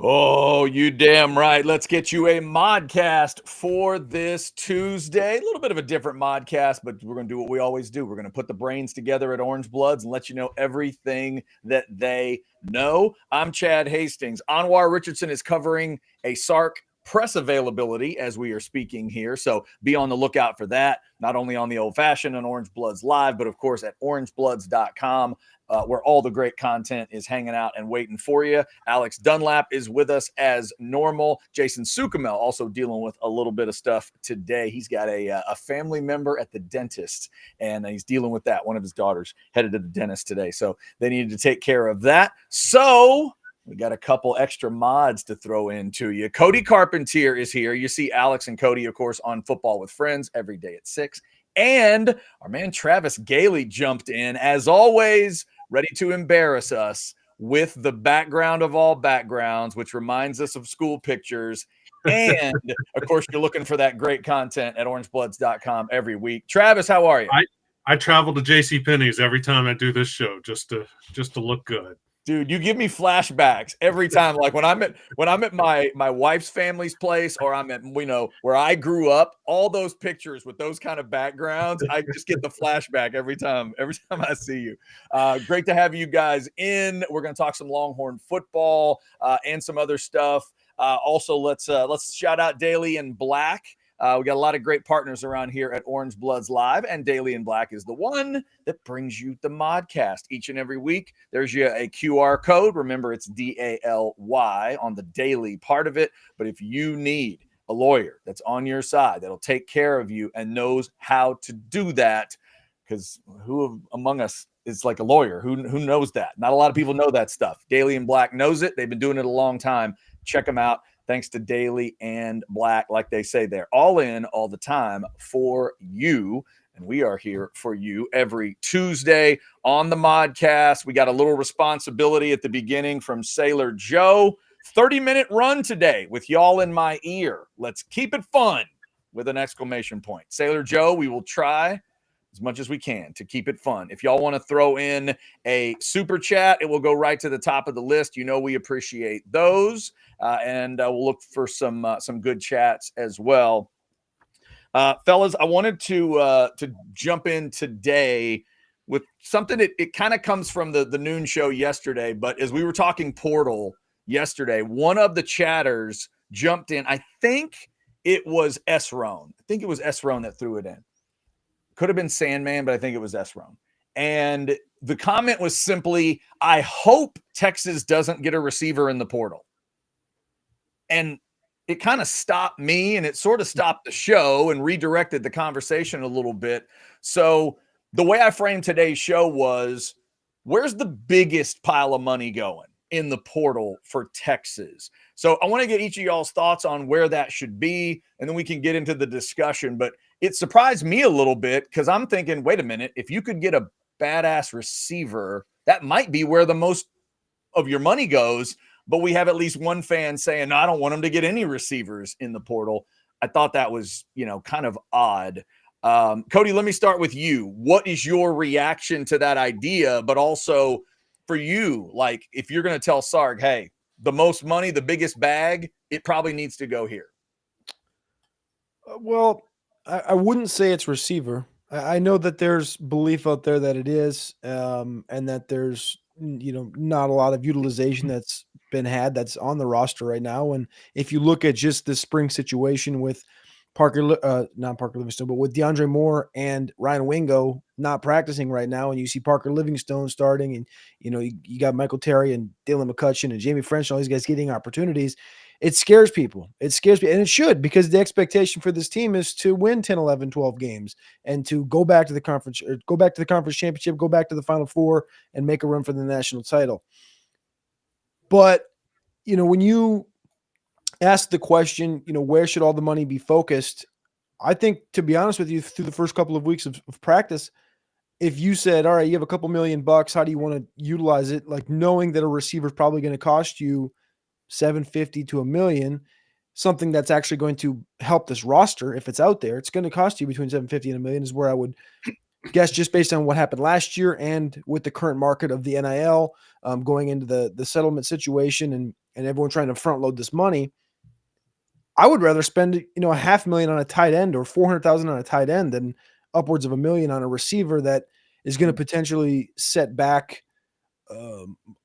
Oh, you damn right. Let's get you a modcast for this Tuesday. A little bit of a different modcast, but we're going to do what we always do. We're going to put the brains together at Orange Bloods and let you know everything that they know. I'm Chad Hastings. Anwar Richardson is covering a Sark press availability as we are speaking here. So be on the lookout for that, not only on the old fashioned and Orange Bloods Live, but of course at orangebloods.com. Where all the great content is hanging out and waiting for you. Alex Dunlap is with us as normal. Jason Sukamel also dealing with a little bit of stuff today. He's got a family member at the dentist, and he's dealing with that. One of his daughters headed to the dentist today, so they needed to take care of that. So we got a couple extra mods to throw into you. Cody Carpentier is here. You see Alex and Cody, of course, on Football with Friends every day at 6. And our man Travis Gailey jumped in, as always, ready to embarrass us with the background of all backgrounds, which reminds us of school pictures. And, of course, you're looking for that great content at orangebloods.com every week. Travis, how are you? I travel to JCPenney's every time I do this show just to look good. Dude, you give me flashbacks every time. Like when I'm at my wife's family's place, or I'm at, where I grew up, all those pictures with those kind of backgrounds, I just get the flashback every time I see you. Great to have you guys in. We're going to talk some Longhorn football and some other stuff. Also, let's shout out Daily and Black. We got a lot of great partners around here at Orange Bloods Live, and Daily and Black is the one that brings you the modcast each and every week. There's a QR code. Remember, it's DALY on the daily part of it. But if you need a lawyer that's on your side, that'll take care of you and knows how to do that, because who among us is like a lawyer? Who knows that? Not a lot of people know that stuff. Daily and Black knows it. They've been doing it a long time. Check them out. Thanks to Daily and Black. Like they say, they're all in all the time for you. And we are here for you every Tuesday on the modcast. We got a little responsibility at the beginning from Sailor Joe. 30-minute run today with y'all in my ear. Let's keep it fun with an exclamation point. Sailor Joe, we will try as much as we can to keep it fun. If y'all want to throw in a super chat, it will go right to the top of the list. We appreciate those. And we'll look for some good chats as well. Fellas, I wanted to jump in today with something. It kind of comes from the noon show yesterday, but as we were talking portal yesterday, one of the chatters jumped in. I think it was S-Rone. I think it was S-Rone that threw it in. Could have been Sandman, but I think it was S-Rone. And the comment was simply, I hope Texas doesn't get a receiver in the portal. And it kind of stopped me, and it sort of stopped the show and redirected the conversation a little bit. So the way I framed today's show was, where's the biggest pile of money going in the portal for Texas? So I want to get each of y'all's thoughts on where that should be, and then we can get into the discussion. But it surprised me a little bit, because I'm thinking, wait a minute, if you could get a badass receiver, that might be where the most of your money goes. But we have at least one fan saying, no, I don't want him to get any receivers in the portal. I thought that was, kind of odd. Cody, let me start with you. What is your reaction to that idea? But also for you, like, if you're going to tell Sark, hey, the most money, the biggest bag, it probably needs to go here. Well, I wouldn't say it's receiver. I know that there's belief out there that it is, and that there's, not a lot of utilization that's been had that's on the roster right now. And if you look at just the spring situation with not Parker Livingstone, but with DeAndre Moore and Ryan Wingo not practicing right now, and you see Parker Livingstone starting, and you got Michael Terry and Dylan McCutcheon and Jamie French, all these guys getting opportunities. It scares people. And it should, because the expectation for this team is to win 10, 11, 12 games and to go back to the conference championship, go back to the Final Four, and make a run for the national title. But, when you ask the question, where should all the money be focused? I think, to be honest with you, through the first couple of weeks of practice, if you said, all right, you have a couple $1,000,000, how do you want to utilize it? Like, knowing that a receiver is probably going to cost you $750,000 to $1 million, something that's actually going to help this roster. If it's out there, it's going to cost you between $750,000 and $1 million, is where I would guess, just based on what happened last year and with the current market of the NIL, going into the settlement situation and everyone trying to front load this money, I would rather spend, $500,000 on a tight end or 400,000 on a tight end than upwards of $1 million on a receiver that is going to potentially set back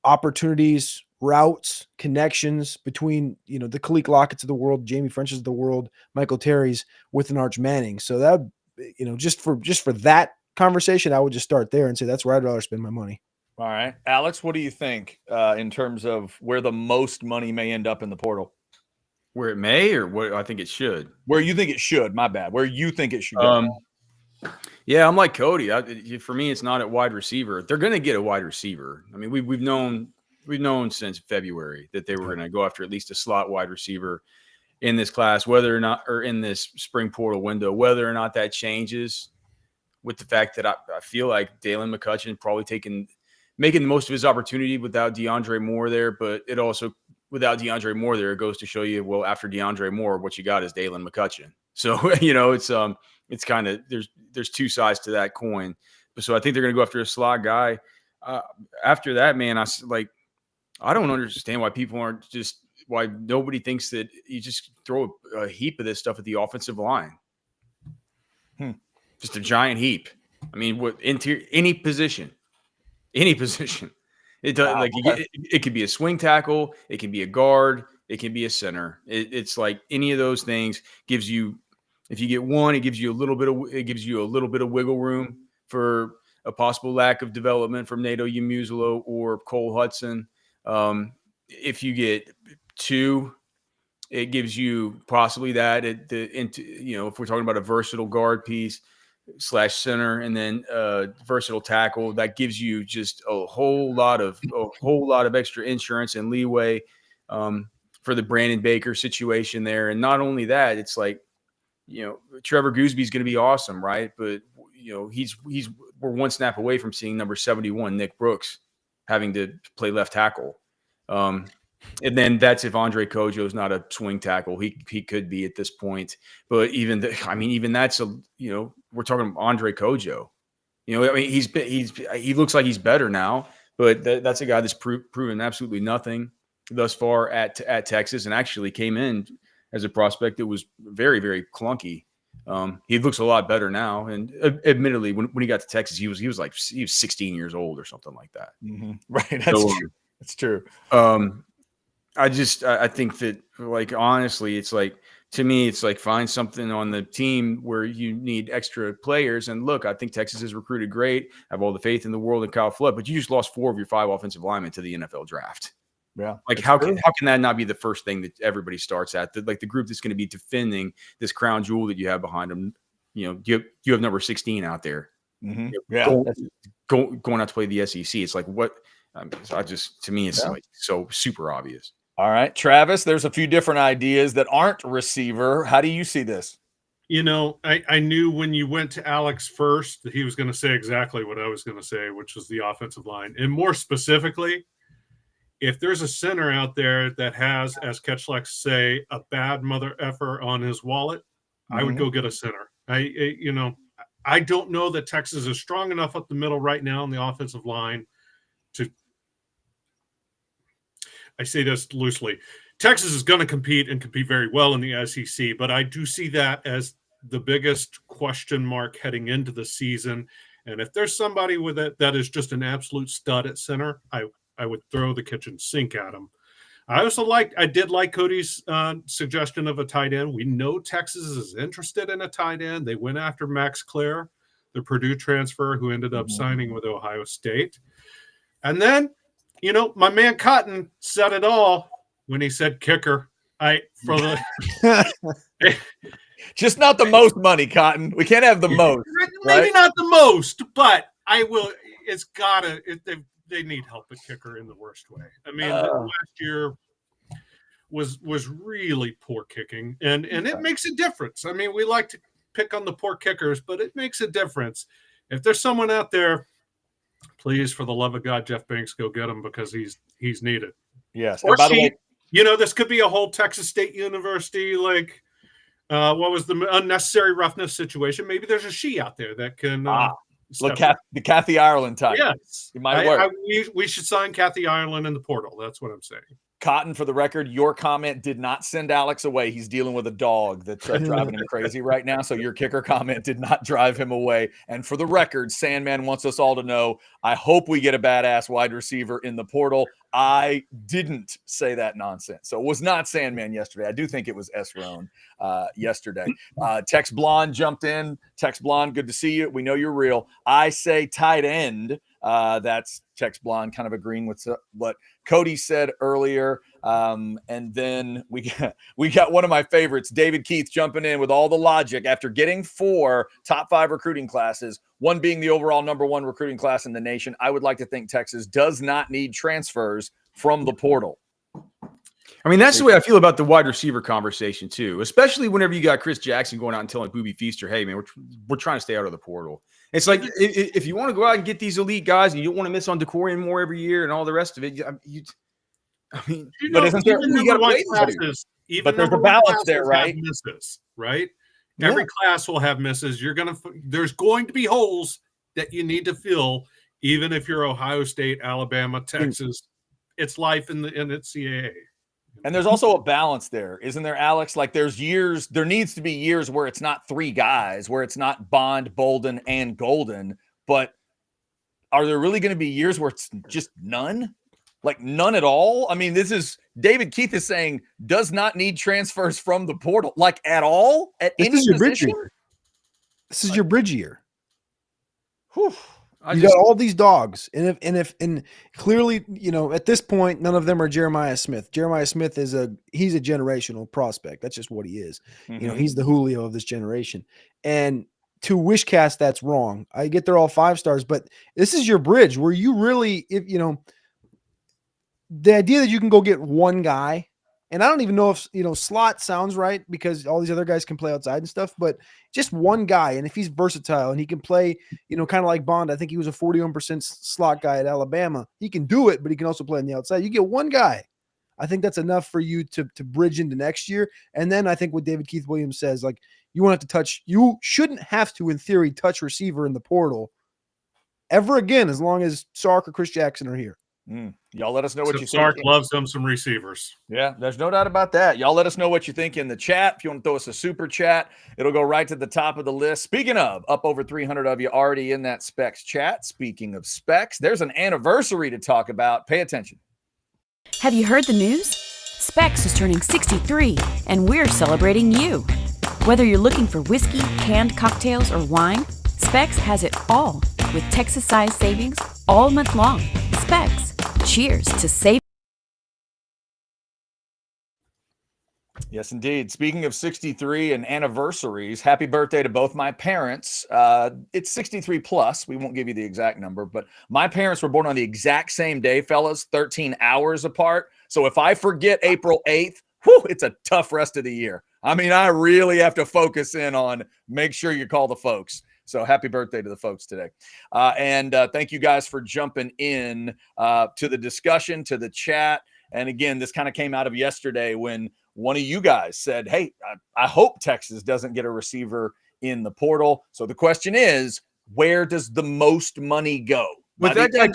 opportunities, routes, connections between, the Khalil Lockett's of the world, Jamie French's of the world, Michael Terry's with an Arch Manning. So that, just for that conversation, I would just start there and say that's where I'd rather spend my money. All right. Alex, what do you think in terms of where the most money may end up in the portal? Where it may, or what I think it should? Where you think it should, my bad. Where you think it should go. Yeah, I'm like Cody. For me, it's not at wide receiver. They're going to get a wide receiver. I mean, we've known since February that they were going to go after at least a slot wide receiver in this class, whether or not, or in this spring portal window, whether or not that changes with the fact that I feel like Dalen McCutcheon probably making the most of his opportunity without DeAndre Moore there, but it also, without DeAndre Moore there, it goes to show you, well, after DeAndre Moore, what you got is Dalen McCutcheon. So, it's kind of, there's two sides to that coin. So I think they're going to go after a slot guy. After that, man, I don't understand why nobody thinks that you just throw a heap of this stuff at the offensive line. Just a giant heap. I mean, any position. It does, it could be a swing tackle, it can be a guard, it can be a center. It's like any of those things gives you, if you get one, it gives you a little bit of wiggle room for a possible lack of development from Nato Yamusalo or Cole Hudson. If you get two, it gives you possibly that if we're talking about a versatile guard piece / center, and then versatile tackle, that gives you just a whole lot of extra insurance and leeway for the Brandon Baker situation there. And not only that, it's like, Trevor Goosby's going to be awesome, right? But we're one snap away from seeing number 71 Nick Brooks having to play left tackle. And then that's if Andre Kojo's not a swing tackle. He could be at this point. But even that's we're talking Andre Kojo. He looks like he's better now, but that's a guy that's proven absolutely nothing thus far at Texas, and actually came in as a prospect that was very, very clunky. He looks a lot better now, and admittedly, when he got to Texas, he was 16 years old or something like that. Mm-hmm. Right, that's true. That's true. I think that, honestly, it's like, to me, it's like, find something on the team where you need extra players. And look, I think Texas has recruited great. I have all the faith in the world in Kyle Flood, but you just lost 4 of your 5 offensive linemen to the NFL draft. Yeah. How can that not be the first thing that everybody starts at? The group that's going to be defending this crown jewel that you have behind them. You have number 16 out there. Mm-hmm. Going out to play the SEC. It's like, what? To me, it's like so super obvious. All right, Travis, there's a few different ideas that aren't receiver. How do you see this? I knew when you went to Alex first that he was going to say exactly what I was going to say, which was the offensive line. And more specifically, if there's a center out there that has, as Ketchlex say, a bad mother effer on his wallet, I would go get a center. I don't know that Texas is strong enough up the middle right now on the offensive line to, I say this loosely, Texas is going to compete very well in the SEC, but I do see that as the biggest question mark heading into the season. And if there's somebody with it that is just an absolute stud at center, I would throw the kitchen sink at him. I did like Cody's suggestion of a tight end. We know Texas is interested in a tight end. They went after Max Clare, the Purdue transfer who ended up signing with Ohio State. And then, my man Cotton said it all when he said kicker. Just not the most money, Cotton. We can't have the most. Maybe not the most, but I will. It's gotta. They need help at kicker in the worst way. I mean, last year was really poor kicking, and it makes a difference. I mean, we like to pick on the poor kickers, but it makes a difference. If there's someone out there, please, for the love of God, Jeff Banks, go get him because he's needed. Yes. Or by the way, this could be a whole Texas State University, what was the unnecessary roughness situation? Maybe there's a she out there that can. Look, the Kathy Ireland type. Yes. It might work. We should sign Kathy Ireland in the portal. That's what I'm saying. Cotton, for the record, your comment did not send Alex away. He's dealing with a dog that's driving him crazy right now. So your kicker comment did not drive him away. And for the record, Sandman wants us all to know, I hope we get a badass wide receiver in the portal. I didn't say that nonsense. So it was not Sandman yesterday. I do think it was S-Rone yesterday. Tex Blonde jumped in. Tex Blonde, good to see you. We know you're real. I say tight end. That's Tex Blonde kind of agreeing with what Cody said earlier. And then we got one of my favorites, David Keith, jumping in with all the logic after getting 4 top 5 recruiting classes, one being the overall #1 recruiting class in the nation. I would like to think Texas does not need transfers from the portal. I mean, that's the way I feel about the wide receiver conversation too, especially whenever you got Chris Jackson going out and telling Booby Feaster, hey, man, we're trying to stay out of the portal. It's like if you want to go out and get these elite guys and you don't want to miss on Decorian more every year and all the rest of it, I mean, but isn't there, but there's a balance there, right? Misses, right? Yeah. Every class will have misses. There's going to be holes that you need to fill, even if you're Ohio State, Alabama, Texas. It's life in its CAA. And there's also a balance there, isn't there, Alex? Like there needs to be years where it's not 3 guys, where it's not Bond, Bolden, and Golden. But are there really going to be years where it's just none? Like none at all? I mean, this is David Keith is saying does not need transfers from the portal, like at all, at any position. This is your bridge year. Whew. You got all these dogs, and clearly, at this point, none of them are Jeremiah Smith. Jeremiah Smith he's a generational prospect. That's just what he is. Mm-hmm. He's the Julio of this generation. And to Wishcast, that's wrong. I get they're all 5 stars, but this is your bridge where you really, the idea that you can go get one guy. And I don't even know if, slot sounds right because all these other guys can play outside and stuff, but just one guy. And if he's versatile and he can play, kind of like Bond, I think he was a 41% slot guy at Alabama. He can do it, but he can also play on the outside. You get one guy. I think that's enough for you to bridge into next year. And then I think what David Keith Williams says, like you shouldn't have to, in theory, touch receiver in the portal ever again, as long as Sark or Chris Jackson are here. Y'all let us know what you think. Sark loves them some receivers. Yeah, there's no doubt about that. Y'all let us know what you think in the chat. If you want to throw us a super chat, it'll go right to the top of the list. Speaking of, up over 300 of you already in that Specs chat. Speaking of Specs, there's an anniversary to talk about. Pay attention. Have you heard the news? Specs is turning 63, and we're celebrating you. Whether you're looking for whiskey, canned cocktails, or wine, Specs has it all with Texas-sized savings all month long. Specs. Cheers to save. Yes, indeed. Speaking of 63 and anniversaries, happy birthday to both my parents. It's 63 plus. We won't give you the exact number, but my parents were born on the exact same day, fellas, 13 hours apart. So if I forget April 8th, it's a tough rest of the year. I mean, I really have to focus in on make sure you call the folks. So happy birthday to the folks today. And thank you guys for jumping in to the discussion, to the chat. And again, this kind of came out of yesterday when one of you guys said, hey, I hope Texas doesn't get a receiver in the portal. So the question is, where does the most money go? What that guy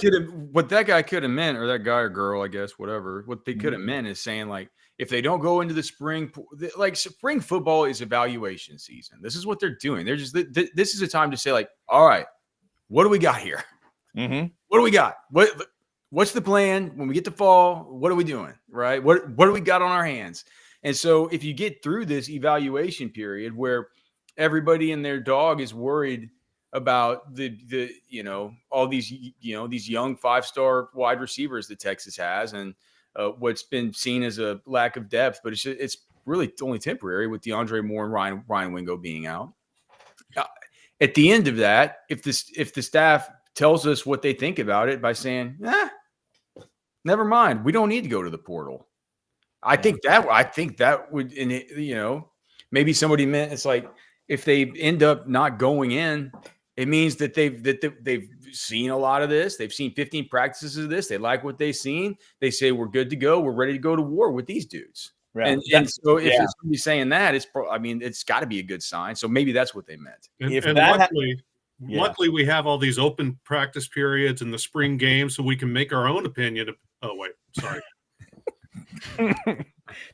could have meant, or that guy or girl, I guess, whatever, what they could have meant is saying, like, if they don't go into the spring, like spring football is evaluation season. This is what they're doing. They're just, this is a time to say, like, all right, what do we got here? Mm-hmm. What do we got? What's the plan when we get to fall? What are we doing? Right? What do we got on our hands? And so if you get through this evaluation period where everybody and their dog is worried about the all these these young 5-star wide receivers that Texas has, and what's been seen as a lack of depth, but it's really only temporary with DeAndre Moore and Ryan Wingo being out. At the end of that, if the staff tells us what they think about it by saying, never mind, we don't need to go to the portal. I think that would, maybe somebody meant it's like if they end up not going in, it means that they've seen a lot of this. They've seen 15 practices of this. They like what they've seen. They say we're good to go. We're ready to go to war with these dudes. Right. And so if somebody's saying that, it's got to be a good sign. So maybe that's what they meant. Luckily, we have all these open practice periods in the spring games, so we can make our own opinion. Oh wait, sorry.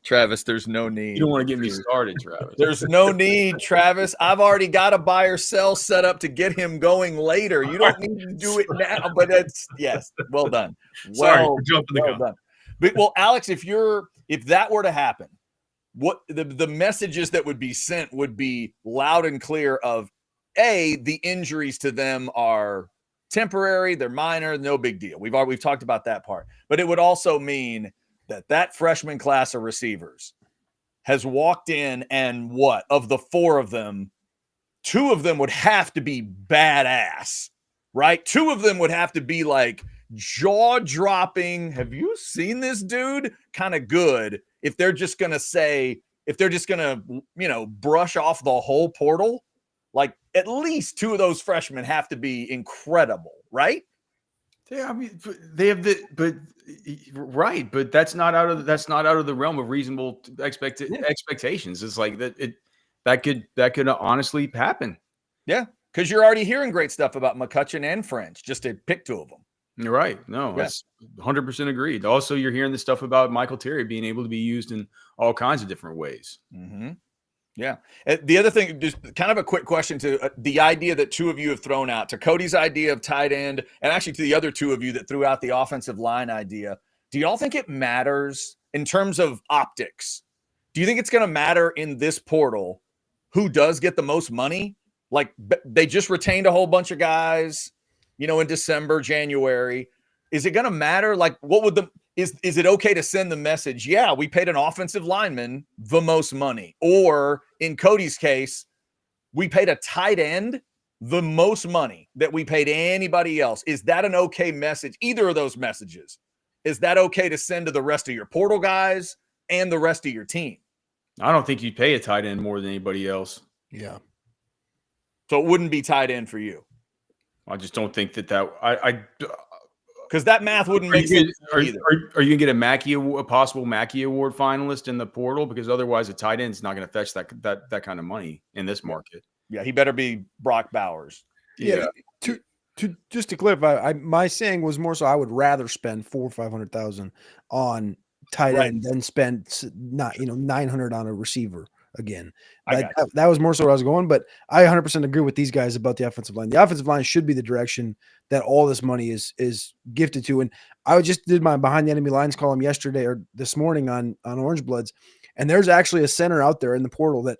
Travis, there's no need. You don't want to get me started, Travis. There's no need, Travis. I've already got a buy or sell set up to get him going later. You don't need to do it now, but it's yes. Well done. Sorry for jumping the gun. Done. But well, Alex, if that were to happen, what the messages that would be sent would be loud and clear of the injuries to them are temporary, they're minor, no big deal. We've talked about that part. But it would also mean that freshman class of receivers has walked in, and what of the four of them, two of them would have to be badass, right? Two of them would have to be like jaw-dropping, have you seen this dude? Kind of good. If they're just going to brush off the whole portal, like at least two of those freshmen have to be incredible, right? Yeah, I mean, they have right, but that's not out of the realm of reasonable expectations. It's like that could honestly happen. Yeah, because you're already hearing great stuff about McCutcheon and French, just to pick two of them. You're right. No, that's 100% agreed. Also, you're hearing the stuff about Michael Terry being able to be used in all kinds of different ways. Mm-hmm. Yeah. The other thing, just kind of a quick question to the idea that two of you have thrown out, to Cody's idea of tight end, and actually to the other two of you that threw out the offensive line idea. Do y'all think it matters in terms of optics? Do you think it's going to matter in this portal who does get the most money? Like they just retained a whole bunch of guys, in December, January. Is it going to matter? Like what would is it okay to send the message? Yeah, we paid an offensive lineman the most money. Or in Cody's case, we paid a tight end the most money that we paid anybody else. Is that an okay message? Either of those messages. Is that okay to send to the rest of your portal guys and the rest of your team? I don't think you'd pay a tight end more than anybody else. Yeah. So it wouldn't be tight end for you. I just don't think that because that math wouldn't make sense either. Are you gonna get a possible Mackey Award finalist in the portal? Because otherwise, a tight end is not going to fetch that kind of money in this market. Yeah, he better be Brock Bowers. Yeah. To just to clarify, my saying was more so I would rather spend $400,000 or $500,000 on tight end than spend $900 on a receiver again. That was more so where I was going, but I 100% agree with these guys about the offensive line. The offensive line should be the direction that all this money is gifted to. And I just did my behind the enemy lines column yesterday or this morning on Orange Bloods, and there's actually a center out there in the portal that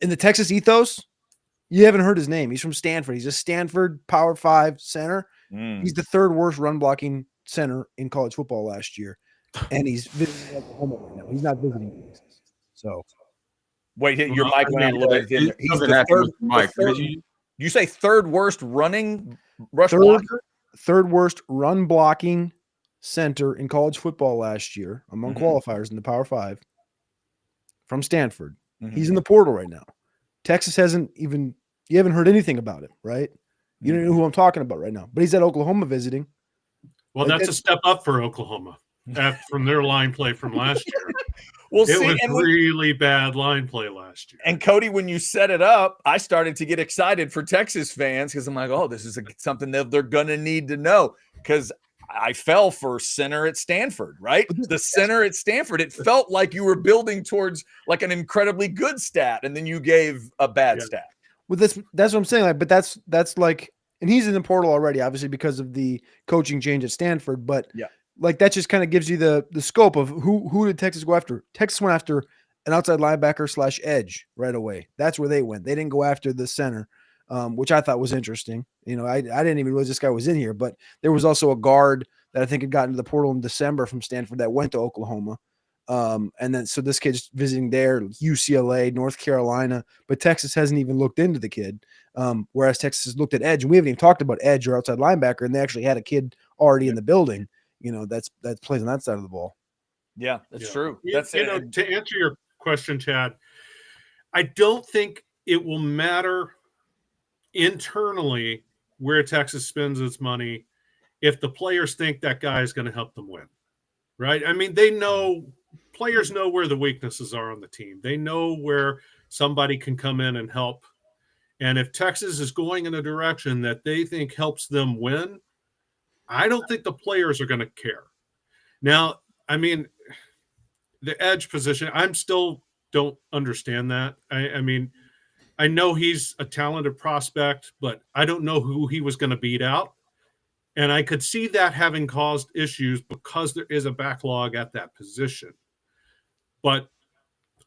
in the Texas ethos, you haven't heard his name. He's from Stanford. He's a Stanford Power 5 center. He's the third worst run blocking center in college football last year, and he's visiting Oklahoma right now. He's not visiting Texas. So. Wait, your mic went out a little bit. He's the third. You say third worst third worst run blocking center in college football last year among qualifiers in the Power 5 from Stanford. Mm-hmm. He's in the portal right now. Texas you haven't heard anything about it, right? You don't know who I'm talking about right now, but he's at Oklahoma visiting. Well, that's a step up for Oklahoma from their line play from last year. Well, it was really bad line play last year. And Cody, when you set it up, I started to get excited for Texas fans because I'm like, oh, this is something that they're going to need to know, because I fell for center at Stanford, right? The center at Stanford, it felt like you were building towards like an incredibly good stat, and then you gave a bad stat. Well, that's what I'm saying. Like, but that's like, and he's in the portal already, obviously because of the coaching change at Stanford. But like that just kind of gives you the scope of who did Texas go after. Texas went after an outside linebacker / edge right away. That's where they went. They didn't go after the center, which I thought was interesting. I didn't even realize this guy was in here, but there was also a guard that I think had gotten to the portal in December from Stanford that went to Oklahoma. And then, so this kid's visiting there, UCLA, North Carolina, but Texas hasn't even looked into the kid. Whereas Texas has looked at edge, and we haven't even talked about edge or outside linebacker, and they actually had a kid already in the building, that plays on that side of the ball. Yeah, that's true. To answer your question, Chad, I don't think it will matter internally where Texas spends its money if the players think that guy is going to help them win, right? I mean, players know where the weaknesses are on the team. They know where somebody can come in and help. And if Texas is going in a direction that they think helps them win, I don't think the players are going to care. Now, I mean, the edge position, I'm still don't understand that. I mean, I know he's a talented prospect, but I don't know who he was going to beat out. And I could see that having caused issues because there is a backlog at that position. But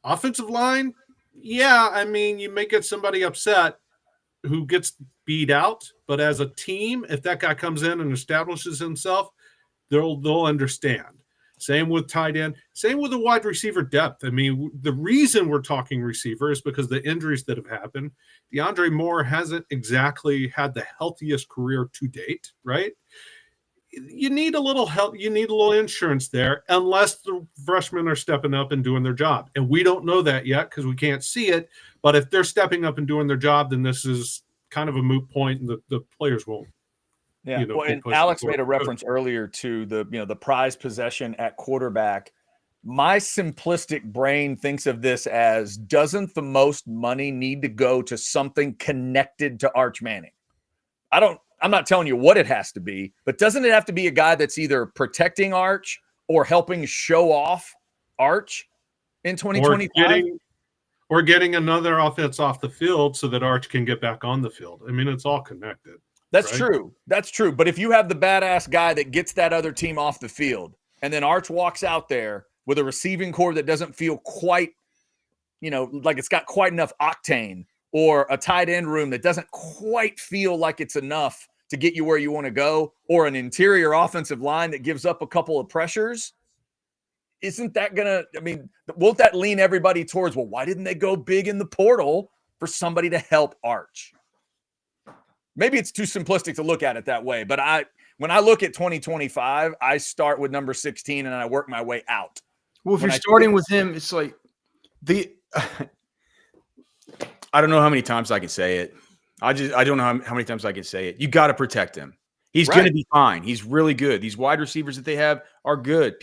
offensive line, yeah, I mean, you may get somebody upset who gets beat out, but as a team, if that guy comes in and establishes himself, they'll understand. Same with tight end. Same with the wide receiver depth. I mean, the reason we're talking receiver is because the injuries that have happened. DeAndre Moore hasn't exactly had the healthiest career to date, right? You need a little help. You need a little insurance there, unless the freshmen are stepping up and doing their job. And we don't know that yet because we can't see it. But if they're stepping up and doing their job, then this is kind of a moot point, and the players won't. Yeah. Well, and Alex made a reference earlier to the prized possession at quarterback. My simplistic brain thinks of this as, doesn't the most money need to go to something connected to Arch Manning? I'm not telling you what it has to be, but doesn't it have to be a guy that's either protecting Arch or helping show off Arch in 2025? Or getting another offense off the field so that Arch can get back on the field. I mean, it's all connected. That's right? true. That's true. But if you have the badass guy that gets that other team off the field, and then Arch walks out there with a receiving core that doesn't feel quite, like it's got quite enough octane, or a tight end room that doesn't quite feel like it's enough to get you where you want to go, or an interior offensive line that gives up a couple of pressures, isn't that won't that lean everybody towards, well, why didn't they go big in the portal for somebody to help Arch? Maybe it's too simplistic to look at it that way, but when I look at 2025, I start with number 16 and I work my way out. Well, if you're starting with him, it's like I don't know how many times I can say it. I don't know how many times I can say it. You got to protect him. He's going to be fine. He's really good. These wide receivers that they have are good.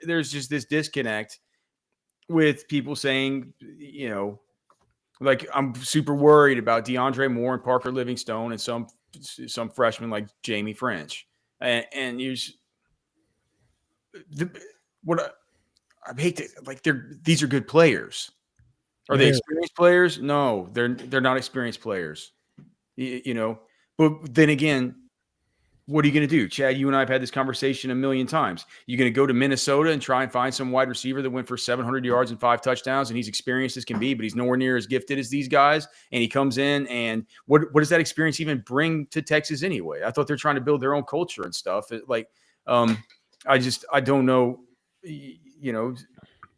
There's just this disconnect with people saying, like, I'm super worried about DeAndre Moore and Parker Livingstone and some freshmen like Jamie French. I hate to, like, these are good players. Are they experienced players? No, they're not experienced players. But then again, what are you going to do? Chad, you and I have had this conversation a million times. You're going to go to Minnesota and try and find some wide receiver that went for 700 yards and 5 touchdowns, and he's experienced as can be, but he's nowhere near as gifted as these guys. And he comes in, and what does that experience even bring to Texas anyway? I thought they're trying to build their own culture and stuff. I don't know.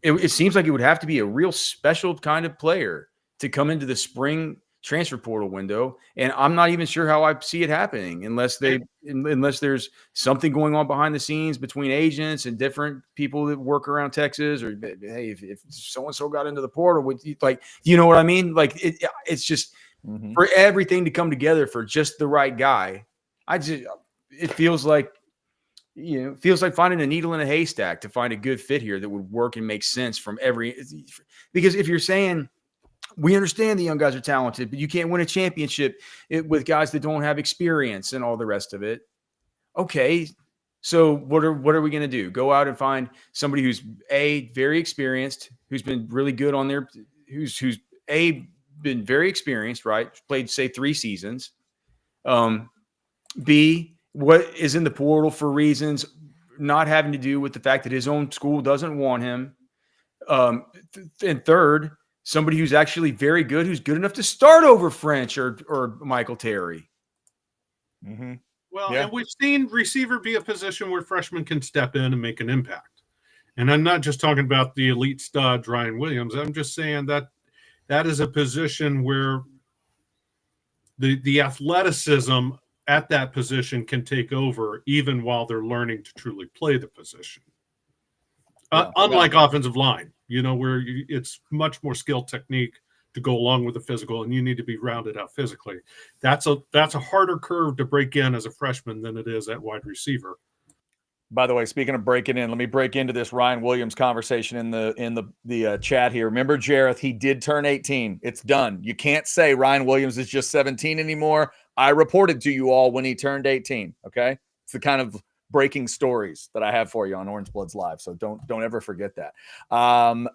It seems like it would have to be a real special kind of player to come into the spring transfer portal window, and I'm not even sure how I see it happening unless there's something going on behind the scenes between agents and different people that work around Texas, or hey, if so-and-so got into the portal, you know what I mean? Like it's just for everything to come together for just the right guy. It feels like finding a needle in a haystack to find a good fit here that would work and make sense because if you're saying, we understand the young guys are talented, but you can't win a championship with guys that don't have experience and all the rest of it. Okay, so what are we going to do? Go out and find somebody who's very experienced, who's been really good on their, who's been very experienced, right? Played, say, 3 seasons. B, what is in the portal for reasons not having to do with the fact that his own school doesn't want him. And third, somebody who's actually very good, who's good enough to start over French or Michael Terry. Mm-hmm. Well, and we've seen receiver be a position where freshmen can step in and make an impact. And I'm not just talking about the elite stud, Ryan Williams. I'm just saying that is a position where the athleticism at that position can take over even while they're learning to truly play the position. Unlike offensive line, where it's much more skill technique to go along with the physical, and you need to be rounded out physically. That's a harder curve to break in as a freshman than it is at wide receiver. By the way, speaking of breaking in, let me break into this Ryan Williams conversation in the chat here. Remember, Jareth, he did turn 18. It's done. You can't say Ryan Williams is just 17 anymore. I reported to you all when he turned 18. Okay, it's the kind of breaking stories that I have for you on Orange Bloods Live. So don't ever forget that.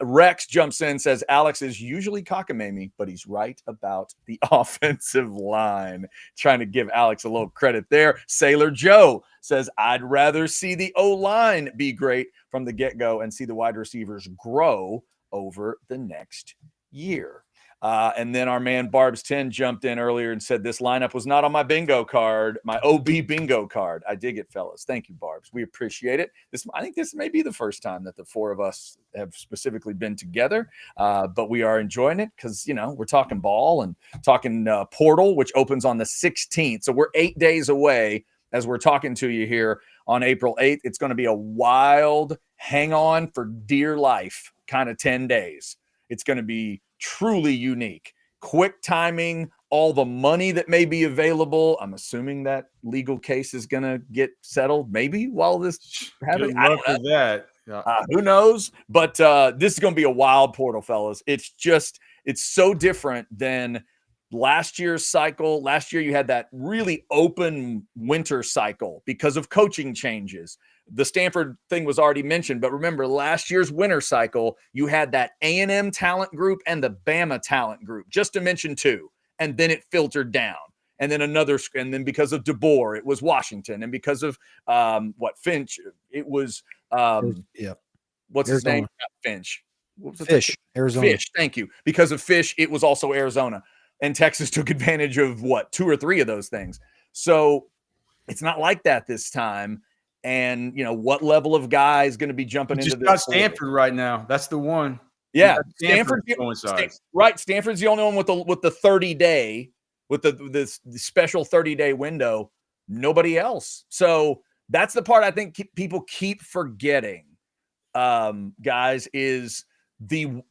Rex jumps in, says Alex is usually cockamamie, but he's right about the offensive line. Trying to give Alex a little credit there. Sailor Joe says I'd rather see the O-line be great from the get-go and see the wide receivers grow over the next year. And then our man Barb's 10 jumped in earlier and said this lineup was not on my bingo card, my OB bingo card. I dig it, fellas. Thank you, Barb's. We appreciate it. I think this may be the first time that the four of us have specifically been together, but we are enjoying it because, we're talking ball and talking portal, which opens on the 16th. So we're 8 days away as we're talking to you here on April 8th. It's going to be a wild hang on for dear life kind of 10 days. It's going to be truly unique. Quick timing, all the money that may be available. I'm assuming that legal case is going to get settled maybe while this happens. Good luck with that. Who knows? But this is going to be a wild portal, fellas. It's so different than last year's cycle. Last year, you had that really open winter cycle because of coaching changes. The Stanford thing was already mentioned, but remember last year's winter cycle, you had that A&M talent group and the Bama talent group, just to mention two, and then it filtered down. And then and then because of DeBoer, it was Washington, and because of Finch, it was what's his name? Not Finch. Fish, Arizona. Fish, thank you. Because of Fish, it was also Arizona. And Texas took advantage of two or three of those things. So it's not like that this time. And what level of guy is going to be jumping into this? Got Stanford right now. That's the one. Yeah, Stanford's right. Stanford's the only one with the 30-day, with the special 30-day window. Nobody else. So that's the part I think people keep forgetting, guys, is the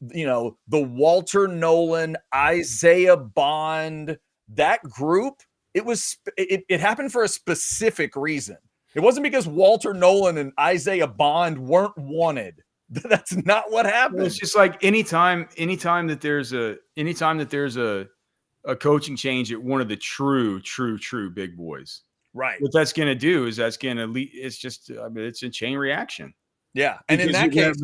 Walter Nolan, Isaiah Bond, that group. It happened for a specific reason. It wasn't because Walter Nolan and Isaiah Bond weren't wanted. That's not what happened. It's just like anytime that there's a coaching change at one of the true big boys. Right. What that's going to do is that's going to lead. It's just, it's a chain reaction. Yeah. And in that case,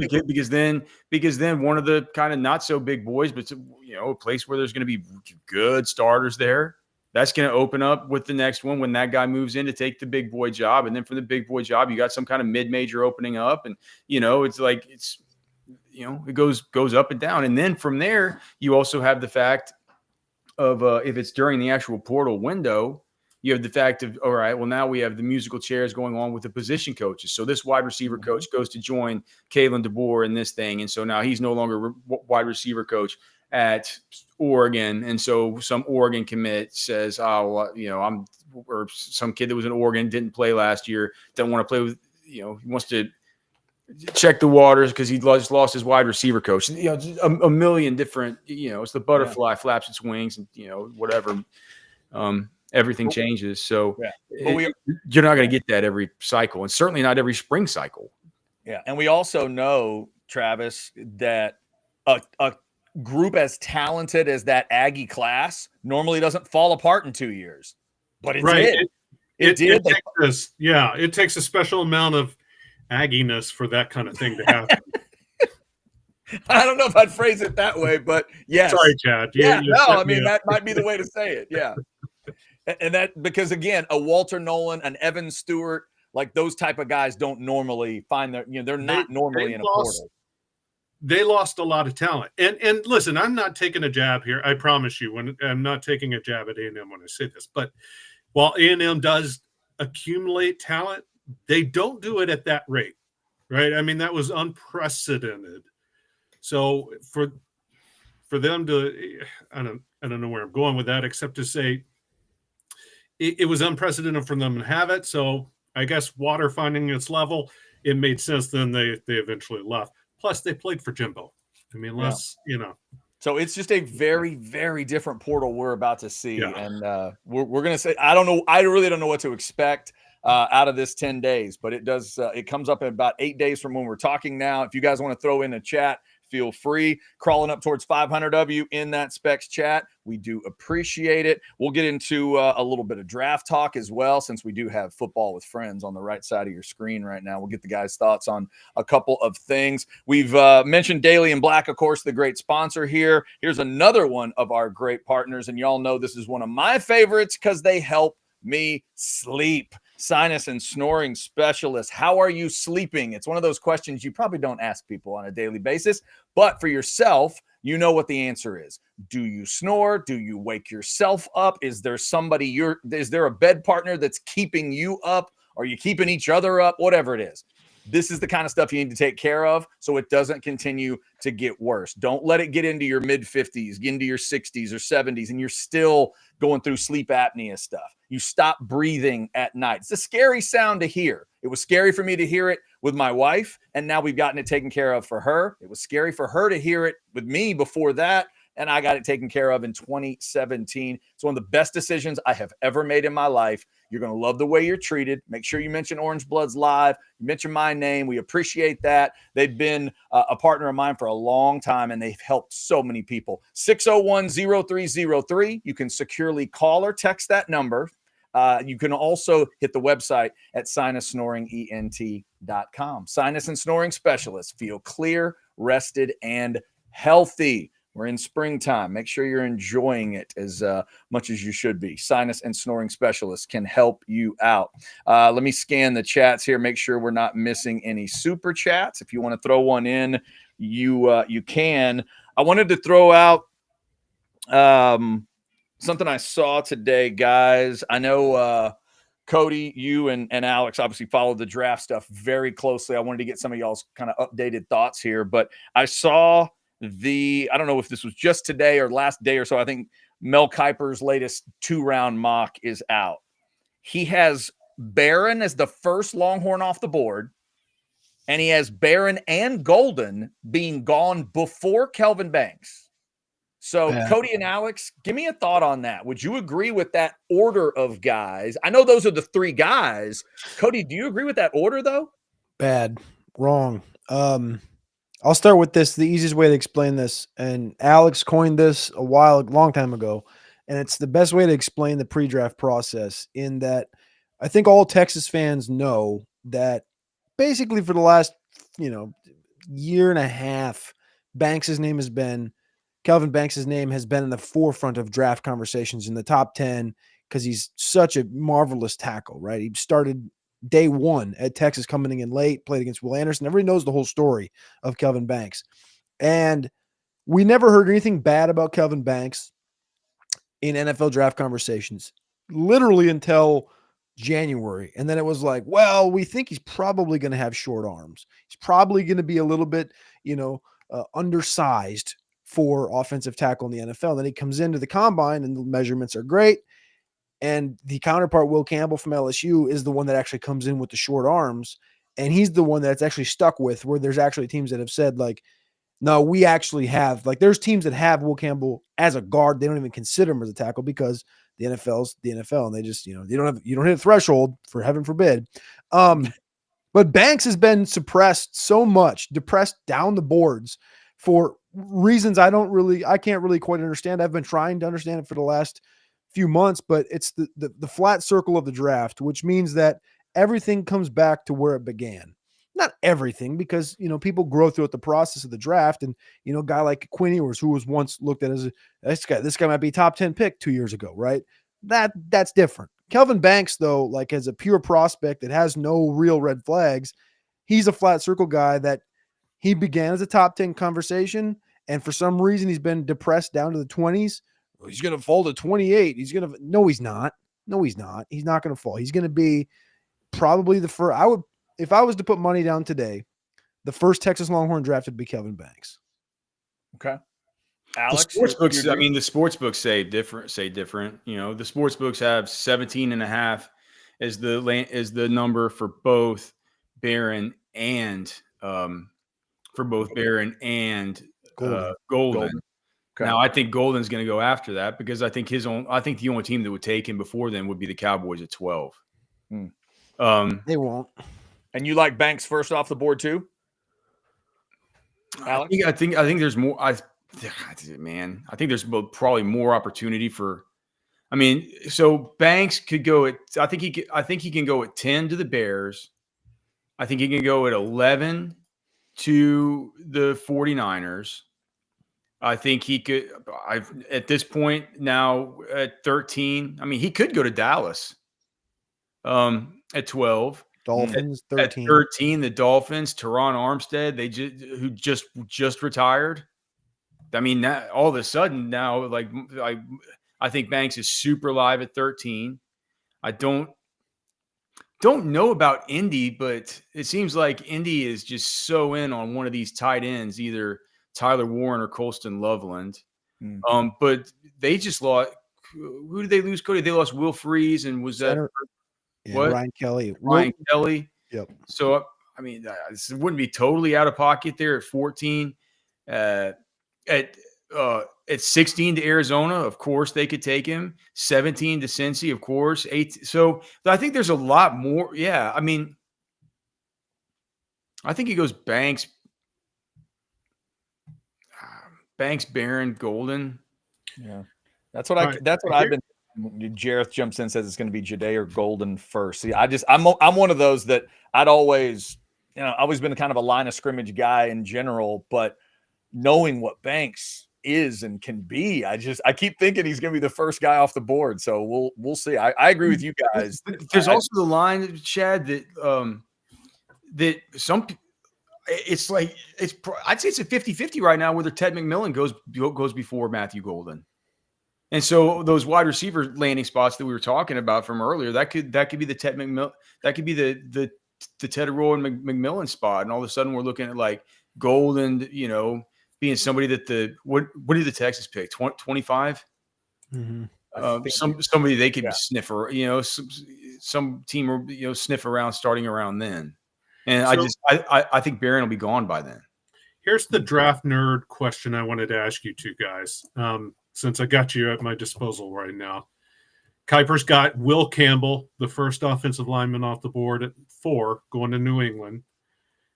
because then one of the kind of not so big boys, but a place where there's going to be good starters there, that's going to open up with the next one when that guy moves in to take the big boy job. And then for the big boy job, you got some kind of mid-major opening up. And, it's like it goes up and down. And then from there, you also have the fact of if it's during the actual portal window, you have the fact of, all right, well, now we have the musical chairs going on with the position coaches. So this wide receiver coach goes to join Kalen DeBoer in this thing. And so now he's no longer wide receiver coach at Oregon, and so some Oregon commit says, or some kid that was in Oregon didn't play last year, doesn't want to play with, he wants to check the waters because he just lost his wide receiver coach. A million different, it's the butterfly flaps its wings, and whatever. Everything changes, so you're not going to get that every cycle, and certainly not every spring cycle. Yeah, and we also know, Travis, that a group as talented as that Aggie class normally doesn't fall apart in 2 years, but it did. It did. It takes a special amount of Agginess for that kind of thing to happen. I don't know if I'd phrase it that way, but yes. Sorry, Chad. That might be the way to say it. Yeah. And that, because again, a Walter Nolan, an Evan Stewart, like those type of guys don't normally find they're not normally in a portal. They lost a lot of talent. And listen, I'm not taking a jab here. I promise you, I'm not taking a jab at A&M when I say this. But while A&M does accumulate talent, they don't do it at that rate, right? I mean, that was unprecedented. So for them to, I don't know where I'm going with that, except to say it was unprecedented for them to have it. So I guess water finding its level, it made sense. Then they eventually left. Plus, they played for Jimbo. I mean, So it's just a very, very different portal we're about to see. Yeah. And we're going to say, I don't know. I really don't know what to expect out of this 10 days, but it does. It comes up in about 8 days from when we're talking now. If you guys want to throw in a chat, feel free. Crawling up towards 500 of you in that Specs chat. We do appreciate it. We'll get into a little bit of draft talk as well, since we do have Football with Friends on the right side of your screen right now. We'll get the guys' thoughts on a couple of things. We've mentioned Daily and Black, of course, the great sponsor here. Here's another one of our great partners, and y'all know this is one of my favorites because they help me sleep. Sinus and snoring specialist. How are you sleeping? It's one of those questions you probably don't ask people on a daily basis, but for yourself, you know what the answer is. Do you snore? Do you wake yourself up? Is there is there a bed partner that's keeping you up? Are you keeping each other up? Whatever it is. This is the kind of stuff you need to take care of so it doesn't continue to get worse. Don't let it get into your mid-50s, get into your 60s or 70s, and you're still going through sleep apnea stuff. You stop breathing at night. It's a scary sound to hear. It was scary for me to hear it with my wife, and now we've gotten it taken care of for her. It was scary for her to hear it with me before that, and I got it taken care of in 2017. It's one of the best decisions I have ever made in my life. You're going to love the way you're treated. Make sure you mention Orange Bloods Live. You mention my name. We appreciate that. They've been a partner of mine for a long time, and they've helped so many people. 601-0303. You can securely call or text that number. You can also hit the website at sinussnoringent.com. Sinus and snoring specialists. Feel clear, rested, and healthy. We're in springtime. Make sure you're enjoying it as much as you should be. Sinus and snoring specialists can help you out. Let me scan the chats here. Make sure we're not missing any super chats. If you want to throw one in, you can. I wanted to throw out something I saw today, guys. I know Cody, you and Alex obviously followed the draft stuff very closely. I wanted to get some of y'all's kind of updated thoughts here, but I saw I don't know if this was just today or last day or so. I think Mel Kiper's latest 2-round mock is out. He has Barron as the first Longhorn off the board, and he has Barron and Golden being gone before Kelvin Banks. So, yeah. Cody and Alex, give me a thought on that. Would you agree with that order of guys? I know those are the 3 guys. Cody, do you agree with that order, though? Bad. Wrong. I'll start with this, the easiest way to explain this, and Alex coined this a long time ago, and it's the best way to explain the pre-draft process, in that I think all Texas fans know that basically for the last, year and a half, Kelvin Banks' name has been in the forefront of draft conversations in the top 10 because he's such a marvelous tackle, right? He started day one at Texas, coming in late, played against Will Anderson. Everybody knows the whole story of Kelvin Banks. And we never heard anything bad about Kelvin Banks in NFL draft conversations, literally until January. And then it was like, well, we think he's probably going to have short arms. He's probably going to be a little bit, undersized for offensive tackle in the NFL. And then he comes into the combine and the measurements are great. And the counterpart, Will Campbell from LSU, is the one that actually comes in with the short arms. And he's the one that's actually stuck with, where there's actually teams that have said, like, no, we actually have, like, there's teams that have Will Campbell as a guard. They don't even consider him as a tackle because the NFL's the NFL, and they just, you don't hit a threshold, for heaven forbid. But Banks has been suppressed so much, depressed down the boards for reasons I can't really quite understand. I've been trying to understand it for the last few months, but it's the flat circle of the draft, which means that everything comes back to where it began. Not everything, because people grow throughout the process of the draft, and a guy like Quinn Ewers, who was once looked at as this guy might be top 10 pick 2 years ago, right? That's different. Kelvin Banks, though, like, as a pure prospect that has no real red flags, he's a flat circle guy that he began as a top 10 conversation, and for some reason he's been depressed down to the 20s. He's going to fall to 28. No, he's not. He's not going to fall. He's going to be probably the first. If I was to put money down today, the first Texas Longhorn drafted would be Kelvin Banks. Okay. Alex, the sports books say different. The sports books have 17.5 as the number for both Barron and Golden. Okay. Now, I think Golden's going to go after that, because I think the only team that would take him before then would be the Cowboys at 12. They won't. And you like Banks first off the board too? Alex? I think there's more. Man, I think there's probably more opportunity for. I mean, so Banks could go at. I think he can go at 10 to the Bears. I think he can go at 11 to the 49ers. I think he could. At this point now at 13. I mean, he could go to Dallas. At 12. Dolphins, At 13. 13, the Dolphins, Teron Armstead, who just retired. I mean, all of a sudden now, I think Banks is super live at 13. I don't know about Indy, but it seems like Indy is just so in on one of these tight ends, either Tyler Warren or Colston Loveland. But they just lost. Who did they lose, Cody? They lost Will Freeze, and was that what? Ryan Kelly. Ryan Kelly. Yep. So, I mean, it wouldn't be totally out of pocket there at 14. At 16 to Arizona, of course, they could take him. 17 to Cincy, of course. 8. So I think there's a lot more. Yeah. I mean, I think he goes Banks, Barron, Golden. Yeah. That's what I've been. Jareth jumps in, says it's going to be Jade or Golden first. See, I'm one of those that I'd always been kind of a line of scrimmage guy in general, but knowing what Banks is and can be, I keep thinking he's going to be the first guy off the board. So we'll see. I agree with you guys. There's also the line, Chad, that it's like I'd say it's a 50-50 right now whether Ted McMillan goes before Matthew Golden. And so those wide receiver landing spots that we were talking about from earlier, that could be the Ted McMillan, that could be the Ted Roy and McMillan spot. And all of a sudden we're looking at like Golden, being somebody that what did the Texas pick? 25? Mm-hmm. Somebody they could sniff around, some team sniff around starting around then. And I think Barron will be gone by then. Here's the draft nerd question I wanted to ask you two guys. Since I got you at my disposal right now. Kuiper's got Will Campbell, the first offensive lineman off the board at 4, going to New England.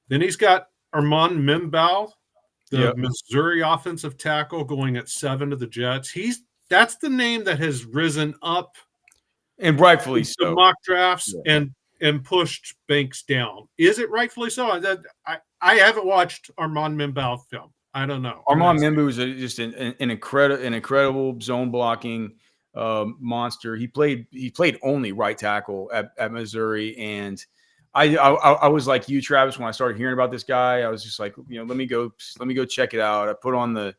Then he's got Armand Membow, the Missouri offensive tackle, going at 7 to the Jets. That's the name that has risen up, and rightfully so. The mock drafts and pushed Banks down. Is it rightfully so? I haven't watched Armand Membow film. I don't know. Armand Membu is just an incredible zone blocking monster. He played only right tackle at Missouri, and I was like you, Travis, when I started hearing about this guy. I was just like, let me go check it out. I put on the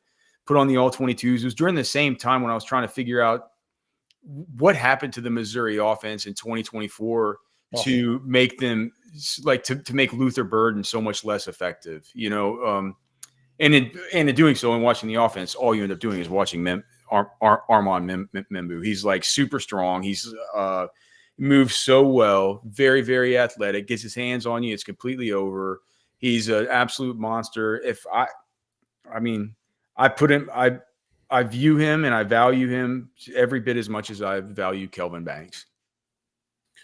all 22s. It was during the same time when I was trying to figure out what happened to the Missouri offense in 2024 to make them to make Luther Burden so much less effective. And in doing so and watching the offense, all you end up doing is watching Armand Membu. He's like super strong. He's moves so well, very, very athletic, gets his hands on you. It's completely over. He's an absolute monster. I view him and I value him every bit as much as I value Kelvin Banks.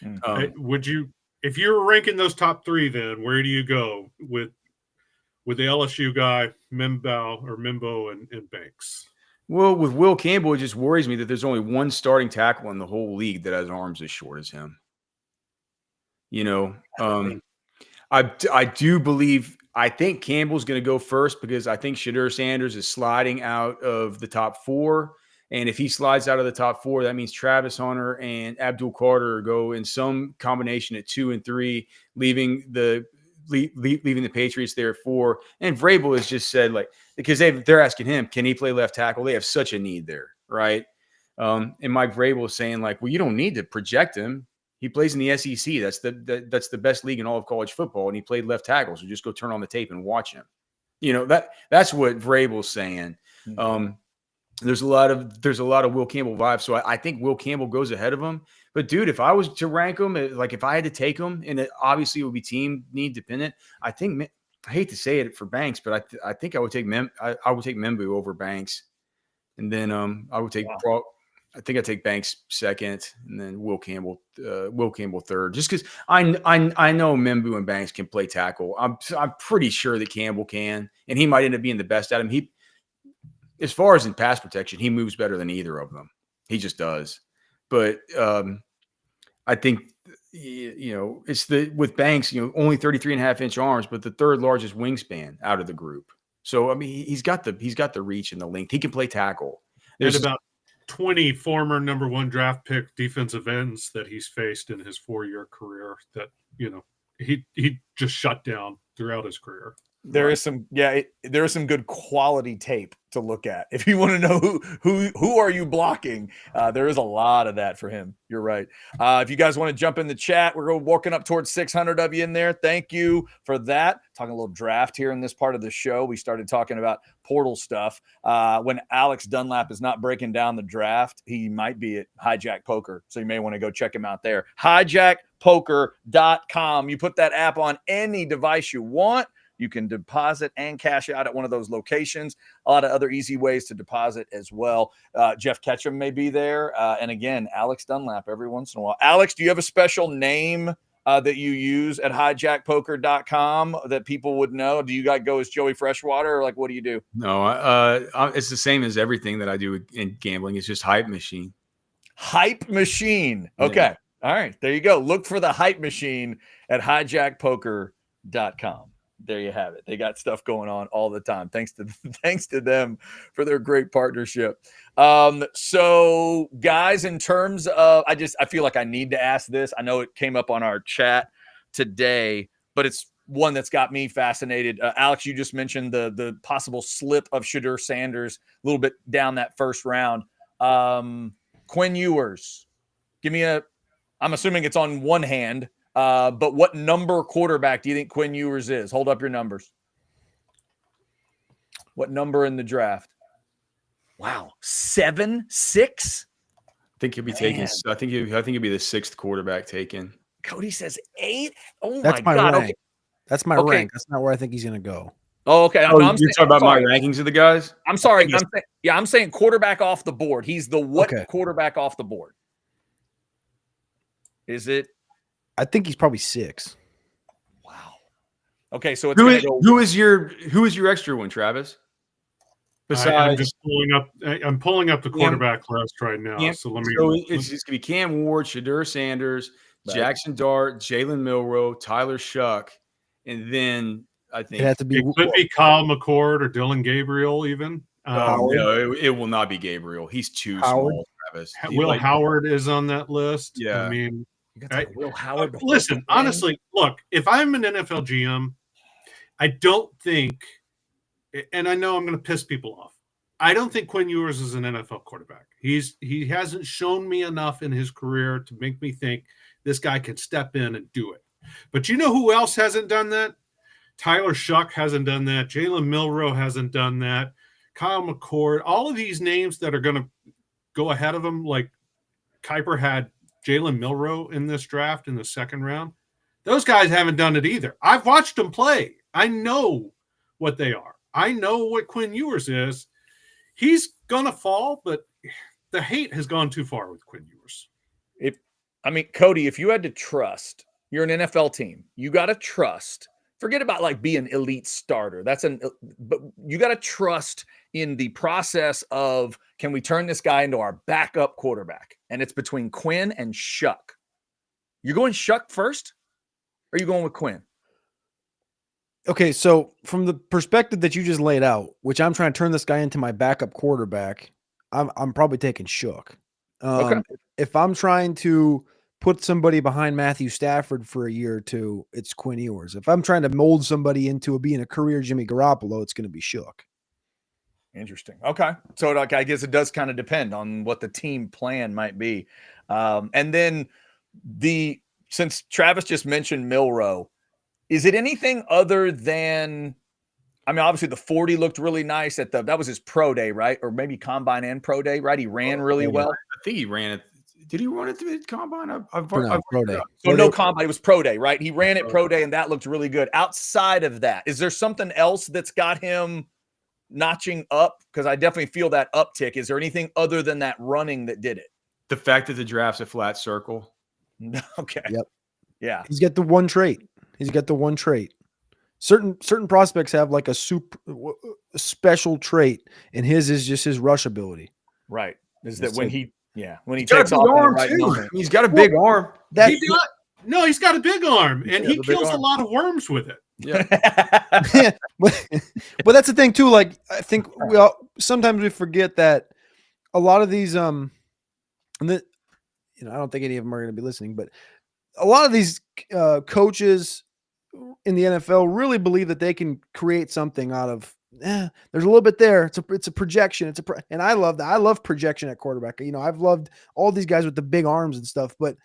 If you were ranking those top 3, then where do you go with the LSU guy, Membo and Banks? Well, with Will Campbell, it just worries me that there's only one starting tackle in the whole league that has arms as short as him. I do believe I think Campbell's going to go first because I think Shadur Sanders is sliding out of the top 4. And if he slides out of the top 4, that means Travis Hunter and Abdul Carter go in some combination at 2 and 3, leaving the Patriots there at 4. And Vrabel has just said, because they're asking him, can he play left tackle? They have such a need there, right? And Mike Vrabel is saying, well, you don't need to project him. He plays in the SEC. That's the best league in all of college football, and he played left tackle. So just go turn on the tape and watch him. That's what Vrabel's saying. Mm-hmm. There's a lot of Will Campbell vibes. So I think Will Campbell goes ahead of him. But dude, if I was to rank them, if I had to take them, and obviously it would be team need dependent. I think I hate to say it for Banks, but I think I would take Membu over Banks, and then I would take I think I take Banks second, and then Will Campbell third. Just because I know Mimbu and Banks can play tackle. I'm pretty sure that Campbell can, and he might end up being the best at him. He, as far as in pass protection, he moves better than either of them. He just does. But I think it's with Banks, only 33.5-inch arms, but the third largest wingspan out of the group. So I mean, he's got the reach and the length. He can play tackle. There's about 20 former number 1 draft pick defensive ends that he's faced in his 4-year career that, he just shut down throughout his career. There is some good quality tape to look at. If you want to know who are you blocking, there is a lot of that for him. You're right. If you guys want to jump in the chat, we're walking up towards 600 of you in there. Thank you for that. Talking a little draft here in this part of the show. We started talking about portal stuff. When Alex Dunlap is not breaking down the draft, he might be at Hijack Poker. So you may want to go check him out there. Hijackpoker.com. You put that app on any device you want. You can deposit and cash out at one of those locations. A lot of other easy ways to deposit as well. Jeff Ketchum may be there. And again, Alex Dunlap every once in a while. Alex, do you have a special name that you use at hijackpoker.com that people would know? Do you guys go as Joey Freshwater, or what do you do? No, it's the same as everything that I do in gambling. It's just Hype Machine. Hype Machine. Okay. Yeah. All right. There you go. Look for the Hype Machine at hijackpoker.com. There you have it. They got stuff going on all the time. Thanks to them for their great partnership. So guys, in terms of, I feel like I need to ask this. I know it came up on our chat today, but it's one that's got me fascinated. Alex, you just mentioned the possible slip of Shedeur Sanders a little bit down that first round. Quinn Ewers, I'm assuming it's on one hand. But what number quarterback do you think Quinn Ewers is? Hold up your numbers. What number in the draft? Wow, 7-6. I think he'll be taken. I think he'll be the 6th quarterback taken. Cody says 8th. Oh That's my God! Rank. Okay. That's my rank. That's not where I think he's going to go. Oh, okay. You're talking about my rankings of the guys. I'm sorry. I'm saying quarterback off the board. He's the quarterback off the board? Is it? I think he's probably 6. Wow. Okay, so it's who is your extra one, Travis? Besides, I'm pulling up the quarterback list right now. It's gonna be Cam Ward, Shedeur Sanders, right, Jackson Dart, Jalen Milroe, Tyler Shuck, and then I think it could be Kyle McCord or Dylan Gabriel even. No, it will not be Gabriel. He's too small, Travis. Will Howard is on that list. Yeah, I mean. Will Howard. Listen, honestly, look, if I'm an NFL GM, I don't think, and I know I'm going to piss people off, I don't think Quinn Ewers is an NFL quarterback. He hasn't shown me enough in his career to make me think this guy can step in and do it. But you know who else hasn't done that? Tyler Shuck hasn't done that. Jalen Milroe hasn't done that. Kyle McCord, all of these names that are going to go ahead of him, like Kuiper had Jalen Milroe in this draft in the 2nd round. Those guys haven't done it either. I've watched them play. I know what they are. I know what Quinn Ewers is. He's going to fall, but the hate has gone too far with Quinn Ewers. Cody, if you had to trust, you're an NFL team. You got to trust. Forget about being an elite starter. But you got to trust in the process of, can we turn this guy into our backup quarterback? And it's between Quinn and Shuck. You going Shuck first? Or are you going with Quinn? Okay, so from the perspective that you just laid out, which I'm trying to turn this guy into my backup quarterback, I'm probably taking Shuck. Okay. If I'm trying to put somebody behind Matthew Stafford for a year or two, it's Quinn Ewers. If I'm trying to mold somebody into being a career Jimmy Garoppolo, it's going to be Shuck. Interesting. Okay. So I guess it does kind of depend on what the team plan might be. And then since Travis just mentioned Milroe, is it anything other than, obviously the 40 looked really nice that was his pro day, right? Or maybe combine and pro day, right? He ran really well. I think he ran it. Did he run it to the combine? Pro day. So no combine. It was pro day, right? He ran it pro day, and that looked really good. Outside of that, is there something else that's got him notching up? Because I definitely feel that uptick. Is there anything other than that running that did it? The fact that the draft's a flat circle. Okay. Yep. Yeah. He's got the one trait. Certain prospects have like a special trait, and his is just his rush ability. Right. Is that when he He's takes got a off big in the arm right too. moment. He's got a big arm. He's got a big arm, and he got a big kills a arm. lot of worms with it. Yeah. but that's the thing too. Like, I think sometimes we forget that a lot of these, I don't think any of them are going to be listening, but a lot of these coaches in the NFL really believe that they can create something out of. There's a little bit there. It's a projection. And I love that. I love projection at quarterback. I've loved all these guys with the big arms and stuff, but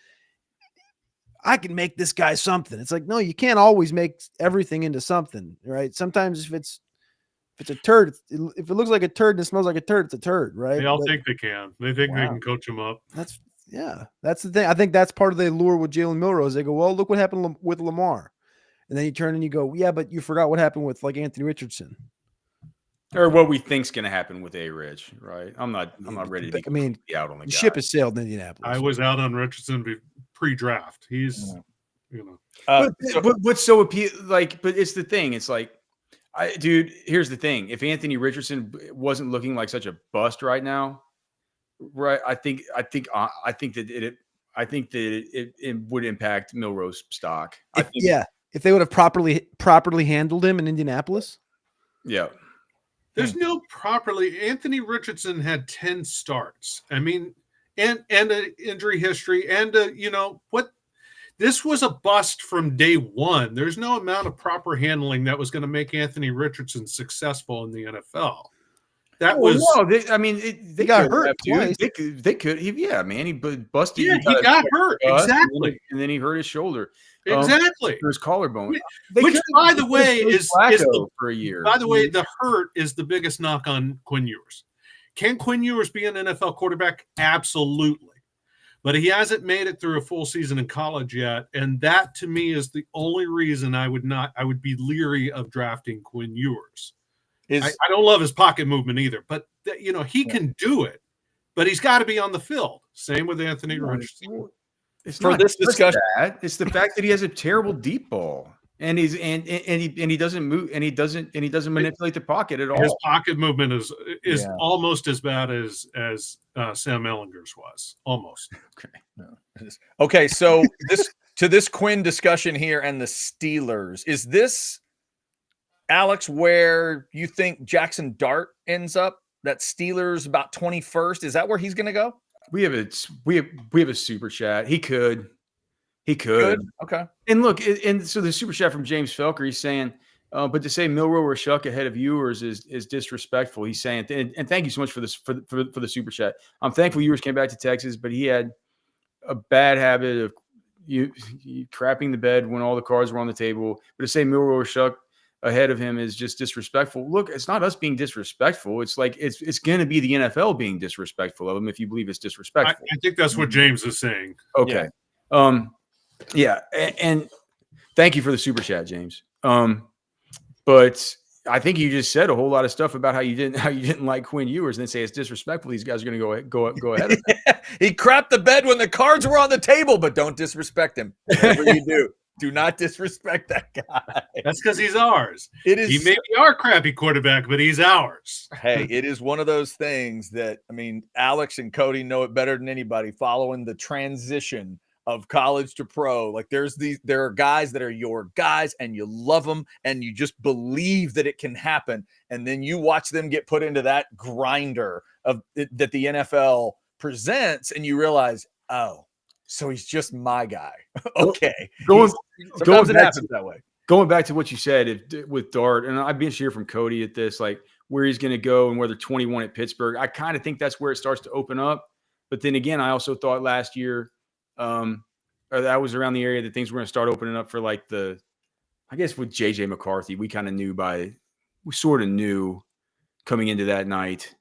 I can make this guy something. It's like, no, you can't always make everything into something, right? Sometimes if it's a turd, if it looks like a turd and it smells like a turd, it's a turd, right? They all think they can. They think they can coach him up. That's the thing. I think that's part of the allure with Jalen Milrose. They go, well, look what happened with Lamar. And then you turn and you go, yeah, but you forgot what happened with like Anthony Richardson. Or what we think's going to happen with A-Rich, right? I'm not ready to be out on the guy. Ship has sailed in Indianapolis. I was out on Richardson pre-draft. He's, but what's so appealing? Like, but it's the thing. It's like, dude, here's the thing. If Anthony Richardson wasn't looking like such a bust right now, right? I think that it would impact Milrose stock. If they would have properly handled him in Indianapolis. Yeah. There's no properly. Anthony Richardson had 10 starts. I mean, and an injury history, and this was a bust from day one. There's no amount of proper handling that was going to make Anthony Richardson successful in the NFL. They got hurt twice. They could. He busted. Yeah, he got hurt. Exactly. And then he hurt his shoulder. Exactly. His collarbone. Which, by the way, is for a year. By the way, the hurt is the biggest knock on Quinn Ewers. Can Quinn Ewers be an NFL quarterback? Absolutely. But he hasn't made it through a full season in college yet. And that, to me, is the only reason I would be leery of drafting Quinn Ewers. I don't love his pocket movement either, but he can do it, but he's got to be on the field. Same with Anthony Richardson. It's for this discussion. It's the fact that he has a terrible deep ball, and he doesn't move, and he doesn't manipulate the pocket at all. His pocket movement is almost as bad as Sam Ehlinger's was, almost. Okay, so this Quinn discussion here and the Steelers, is this, Alex, where you think Jackson Dart ends up? That Steelers about 21st. Is that where he's going to go? We have a super chat. He could. Okay. And look, and so the super chat from James Felker, he's saying, but to say Milroe or Shuck ahead of Ewers is disrespectful. He's saying, and thank you so much for this for the super chat. I'm thankful Ewers came back to Texas, but he had a bad habit of you crapping the bed when all the cards were on the table. But to say Milroe or Shuck ahead of him is just disrespectful. Look, it's not us being disrespectful. It's like it's going to be the NFL being disrespectful of him if you believe it's disrespectful. I think that's what James is saying. Okay. Yeah. And thank you for the super chat, James. But I think you just said a whole lot of stuff about how you didn't like Quinn Ewers and then say it's disrespectful. These guys are going to go ahead of him. He crapped the bed when the cards were on the table, but don't disrespect him. Whatever you do. Do not disrespect that guy. That's because he's ours. It is. He may be our crappy quarterback, but he's ours. Hey, it is one of those things that, I mean, Alex and Cody know it better than anybody, following the transition of college to pro. Like there are guys that are your guys and you love them and you just believe that it can happen. And then you watch them get put into that grinder of that the NFL presents and you realize, oh, so he's just my guy. Okay. Sometimes it happens that way. Going back to what you said with Dart, and I've been sure from Cody at this, like where he's going to go and whether 21 at Pittsburgh, I kind of think that's where it starts to open up. But then again, I also thought last year, or that was around the area that things were going to start opening up for like I guess with JJ McCarthy, we sort of knew coming into that night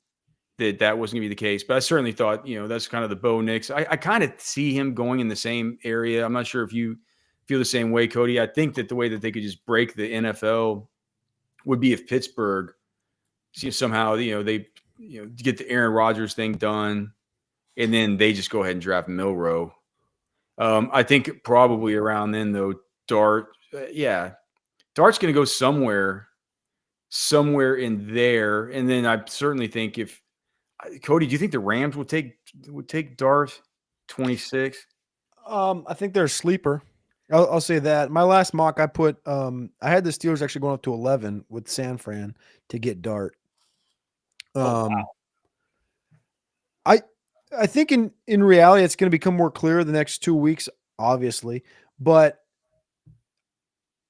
that wasn't going to be the case. But I certainly thought, that's kind of the Bo Nix. I kind of see him going in the same area. I'm not sure if you feel the same way, Cody. I think that the way that they could just break the NFL would be if Pittsburgh somehow they get the Aaron Rodgers thing done, and then they just go ahead and draft Milroe. I think probably around then though, Dart's going to go somewhere in there, and then I certainly think if Cody, do you think the Rams would take Dart 26? I think they're a sleeper. I'll say that. My last mock, I put I had the Steelers actually going up to 11 with San Fran to get Dart. Wow. I think in reality it's going to become more clear the next 2 weeks, obviously, but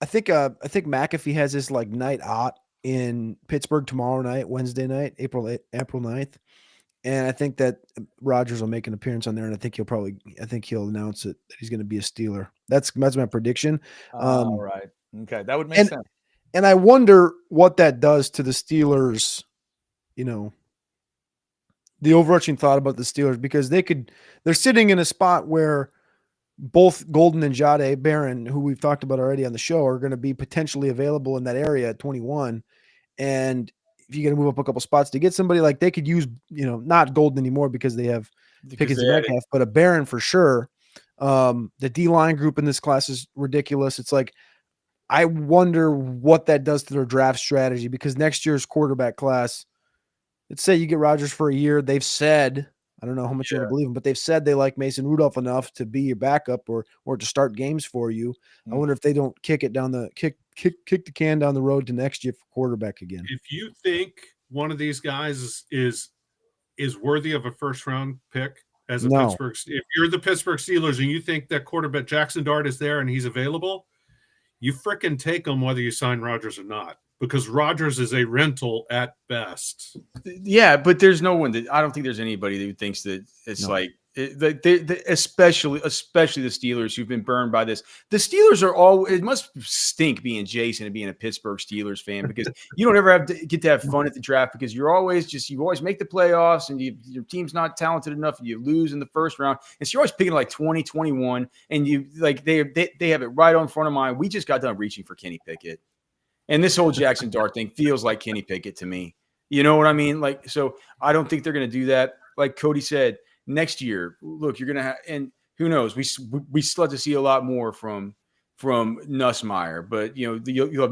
I think McAfee has this like night out in Pittsburgh tomorrow night, Wednesday night, April 9th. And I think that Rodgers will make an appearance on there, and I think he'll announce it that he's going to be a Steeler. That's my prediction. All right. Okay. That would make sense. And I wonder what that does to the Steelers, the overarching thought about the Steelers, because they're sitting in a spot where both Golden and Jade Barron, who we've talked about already on the show, are going to be potentially available in that area at 21. And if you're going to move up a couple spots to get somebody, like they could use, not Golden anymore because they have Pickens and Metcalf, but a Barron for sure. The D-line group in this class is ridiculous. It's like, I wonder what that does to their draft strategy, because next year's quarterback class, let's say you get Rodgers for a year. They've said, I don't know how much you want to believe them, but they've said they like Mason Rudolph enough to be your backup or to start games for you. I wonder if they don't kick the can down the road to next year for quarterback again. If you think one of these guys is worthy of a first round pick as a Pittsburgh, if you're the Pittsburgh Steelers and you think that quarterback Jackson Dart is there and he's available, you frickin' take him whether you sign Rodgers or not, because Rodgers is a rental at best. Yeah, but there's no one I don't think there's anybody that thinks that it's especially the Steelers who've been burned by this. The Steelers are it must stink being Jason and being a Pittsburgh Steelers fan, because you don't ever get to have fun at the draft, because you always make the playoffs and your team's not talented enough and you lose in the first round. And so you're always picking like 20, 21, and you like they have it right on front of mine. We just got done reaching for Kenny Pickett. And this whole Jackson Dart thing feels like Kenny Pickett to me. You know what I mean? Like, so I don't think they're going to do that. Like Cody said, next year, look, you're going to have, and who knows, we still have to see a lot more from Nussmeier, but you'll have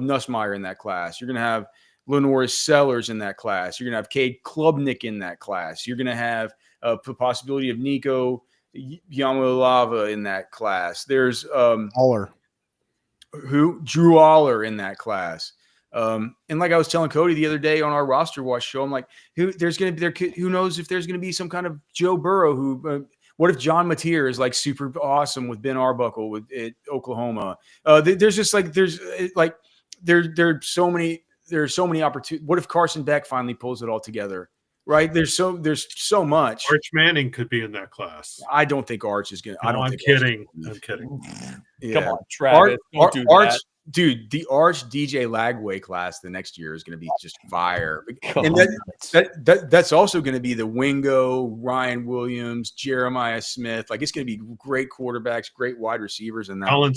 Nussmeier in that class. You're going to have Lenoris Sellers in that class. You're going to have Cade Klubnik in that class. You're going to have a possibility of Nico Yamalava in that class. There's Aller. Drew Aller in that class. And like I was telling Cody the other day on our roster watch show, I'm like, who knows if there's going to be some kind of Joe Burrow who, what if John Mateer is like super awesome with Ben Arbuckle at Oklahoma? There's so many opportunities. What if Carson Beck finally pulls it all together? Right? There's so much. Arch Manning could be in that class. I don't think Arch is going to. I'm kidding. I'm kidding. Yeah. Come on, Travis. Don't do Arch, that. dude, the Arch DJ Lagway class the next year is going to be just fire. And that's also going to be the Wingo, Ryan Williams, Jeremiah Smith. Like, it's going to be great quarterbacks, great wide receivers in that. Colin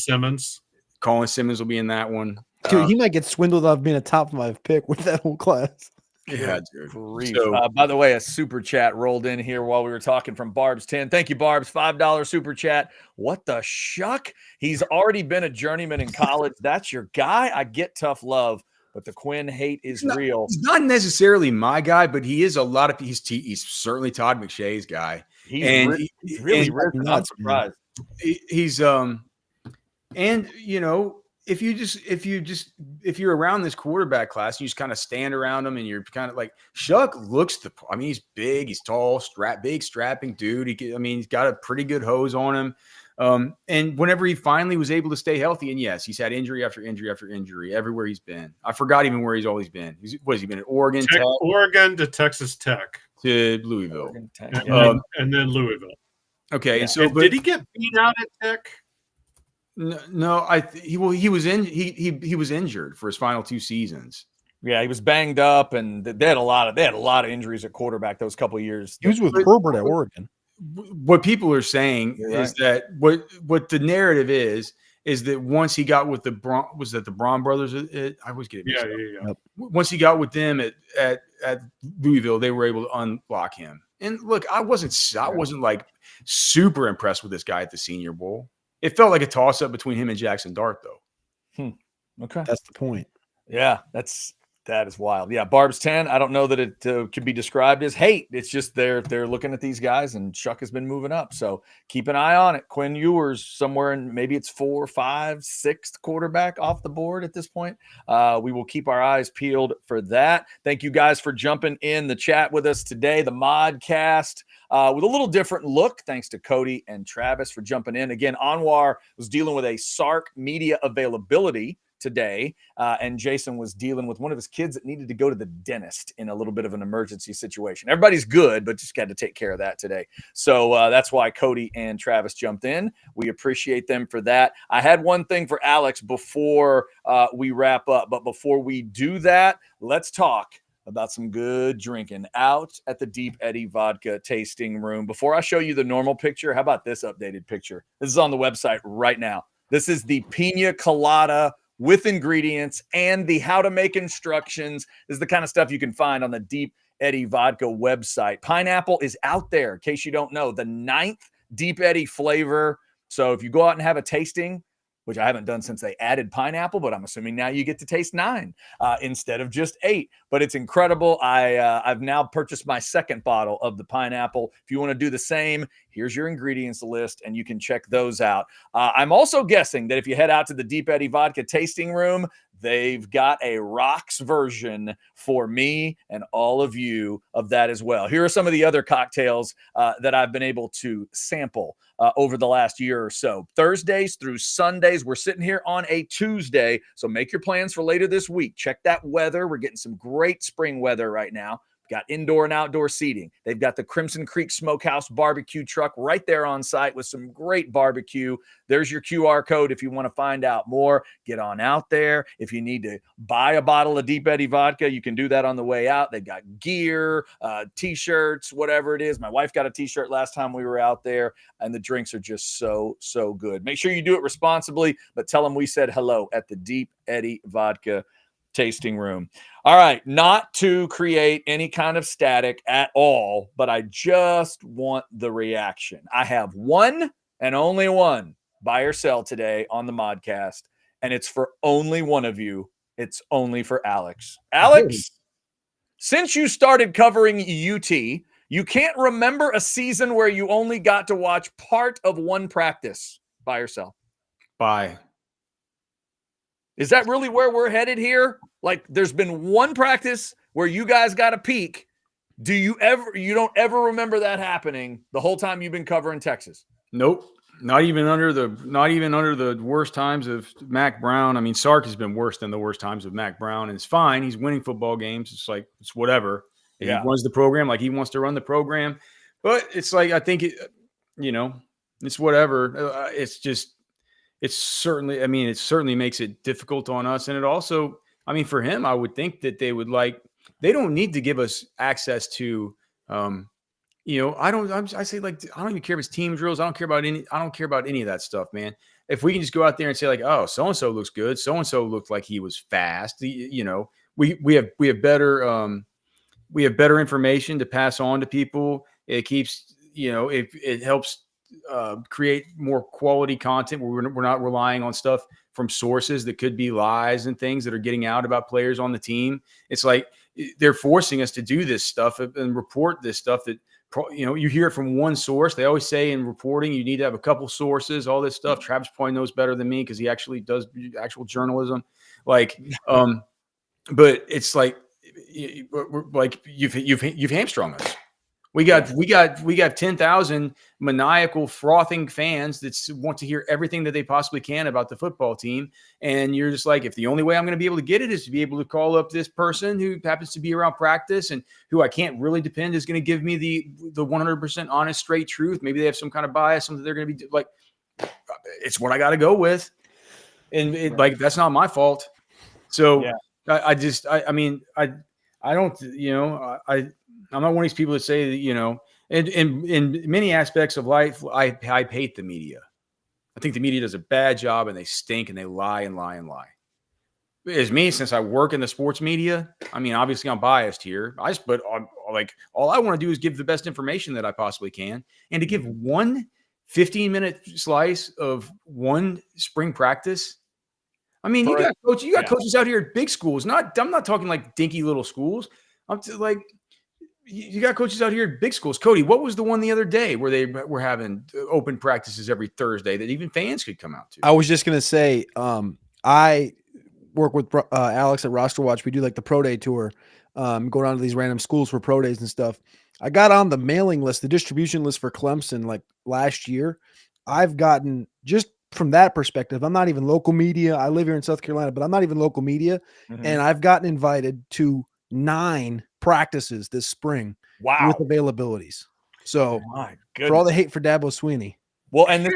Simmons will be in that one. Dude, he might get swindled out of being a top 5 pick with that whole class. Yeah, dude. So, by the way, a super chat rolled in here while we were talking from Barb's 10. Thank you, Barb's. $5 super chat. What the shuck? He's already been a journeyman in college. That's your guy? I get tough love, but the Quinn hate is real. He's not necessarily my guy, but he is he's certainly Todd McShay's guy. He's really not surprised. He's and if you're around this quarterback class, you just kind of stand around him and you're kind of like, Shuck looks he's big, he's tall, big strapping dude. He's got a pretty good hose on him. And whenever he finally was able to stay healthy, and yes, he's had injury after injury after injury everywhere he's been. I forgot even where he's always been. Has he been at Oregon? Oregon to Texas Tech to Louisville, and then Louisville. Okay, yeah. And so did he get beat out at Tech? No, he was injured for his final 2 seasons. Yeah, he was banged up, and they had a lot of injuries at quarterback those couple of years. He was with Herbert at Oregon. What people are saying is that what the narrative is is that once he got with the was that the Braun brothers? I always get it mixed up. Yeah. Yep. Once he got with them at Louisville, they were able to unlock him. And look, I wasn't like super impressed with this guy at the Senior Bowl. It felt like a toss up between him and Jackson Dart, though. Okay. That's the point. Yeah, that is wild. Yeah, Barb's 10. I don't know that it could be described as hate. It's just they're looking at these guys, and Chuck has been moving up. So keep an eye on it. Quinn Ewers somewhere in maybe it's 4, 5, 6th quarterback off the board at this point. We will keep our eyes peeled for that. Thank you guys for jumping in the chat with us today. The Modcast with a little different look. Thanks to Cody and Travis for jumping in. Again, Anwar was dealing with a Sark media availability today, and Jason was dealing with one of his kids that needed to go to the dentist in a little bit of an emergency situation. Everybody's good, but just got to take care of that today. So that's why Cody and Travis jumped in. We appreciate them for that. I had one thing for Alex before we wrap up, but before we do that, let's talk about some good drinking out at the Deep Eddy Vodka tasting room. Before I show you the normal picture, how about this updated picture? This is on the website right now. This is the Pina Colada with ingredients and the how to make instructions. This is the kind of stuff you can find on the Deep Eddy Vodka website. Pineapple is out there, in case you don't know, the 9th Deep Eddy flavor. So if you go out and have a tasting, which I haven't done since they added pineapple, but I'm assuming now you get to taste 9 instead of just 8. But it's incredible. I've now purchased my 2nd bottle of the pineapple. If you want to do the same, here's your ingredients list, and you can check those out. I'm also guessing that if you head out to the Deep Eddy Vodka tasting room, they've got a rocks version for me and all of you of that as well. Here are some of the other cocktails that I've been able to sample over the last year or so. Thursdays through Sundays. We're sitting here on a Tuesday, so make your plans for later this week. Check that weather. We're getting some great spring weather right now. Got indoor and outdoor seating. They've got the Crimson Creek Smokehouse barbecue truck right there on site with some great barbecue. There's your QR code if you want to find out more. Get on out there. If you need to buy a bottle of Deep Eddy vodka, you can do that on the way out. They've got gear, T-shirts, whatever it is. My wife got a T-shirt last time we were out there, and the drinks are just so good. Make sure you do it responsibly, but tell them we said hello at the Deep Eddy Vodka tasting room. All right, not to create any kind of static at all, but I just want the reaction. I have one and only one buy or sell today on the Modcast, and it's for only one of you. It's only for Alex. Alex, since you started covering UT, you can't remember a season where you only got to watch part of one practice. Buy or sell? Buy. Is that really where we're headed here? Like, there's been one practice where you guys got a peek. You don't ever remember that happening the whole time you've been covering Texas? Nope. Not even under the worst times of Mac Brown. I mean, Sark has been worse than the worst times of Mac Brown, and it's fine. He's winning football games. It's like, it's whatever. Yeah. He runs the program like he wants to run the program. But it's like, I think it's whatever. It certainly makes it difficult on us. And it also, I mean, for him, I would think that they don't need to give us access to, I don't even care if it's team drills. I don't care about any of that stuff, man. If we can just go out there and say like, oh, so-and-so looks good. So-and-so looked like he was fast. We have better information to pass on to people. It keeps, it helps create more quality content where we're not relying on stuff from sources that could be lies and things that are getting out about players on the team. It's like they're forcing us to do this stuff and report this stuff that, you hear it from one source. They always say in reporting, you need to have a couple soursis, all this stuff. Travis probably knows better than me because he actually does actual journalism. But it's like you've hamstrung us. We got 10,000 maniacal frothing fans that want to hear everything that they possibly can about the football team. And you're just like, if the only way I'm going to be able to get it is to be able to call up this person who happens to be around practice and who I can't really depend is going to give me the 100% honest, straight truth. Maybe they have some kind of bias, something they're going to be like, it's what I got to go with. And that's not my fault. So yeah. I'm not one of these people that say that, in many aspects of life, I hate the media. I think the media does a bad job, and they stink, and they lie and lie and lie. As me, since I work in the sports media, I mean, obviously I'm biased here. But like all I want to do is give the best information that I possibly can, and to give one 15-minute slice of one spring practice. I mean, you got coaches out here at big schools. I'm not talking like dinky little schools. Like you got coaches out here at big schools. Cody, what was the one the other day where they were having open practices every Thursday that even fans could come out to? I was just gonna say, I work with Alex at Roster Watch. We do like the pro day tour, going on to these random schools for pro days and stuff. I got on the mailing list, the distribution list for Clemson like last year. I've gotten, just from that perspective, I'm not even local media. I live here in South Carolina, but I'm not even local media. And I've gotten invited to 9 practices this spring with availabilities. So for all the hate for Dabo Swinney. Well, and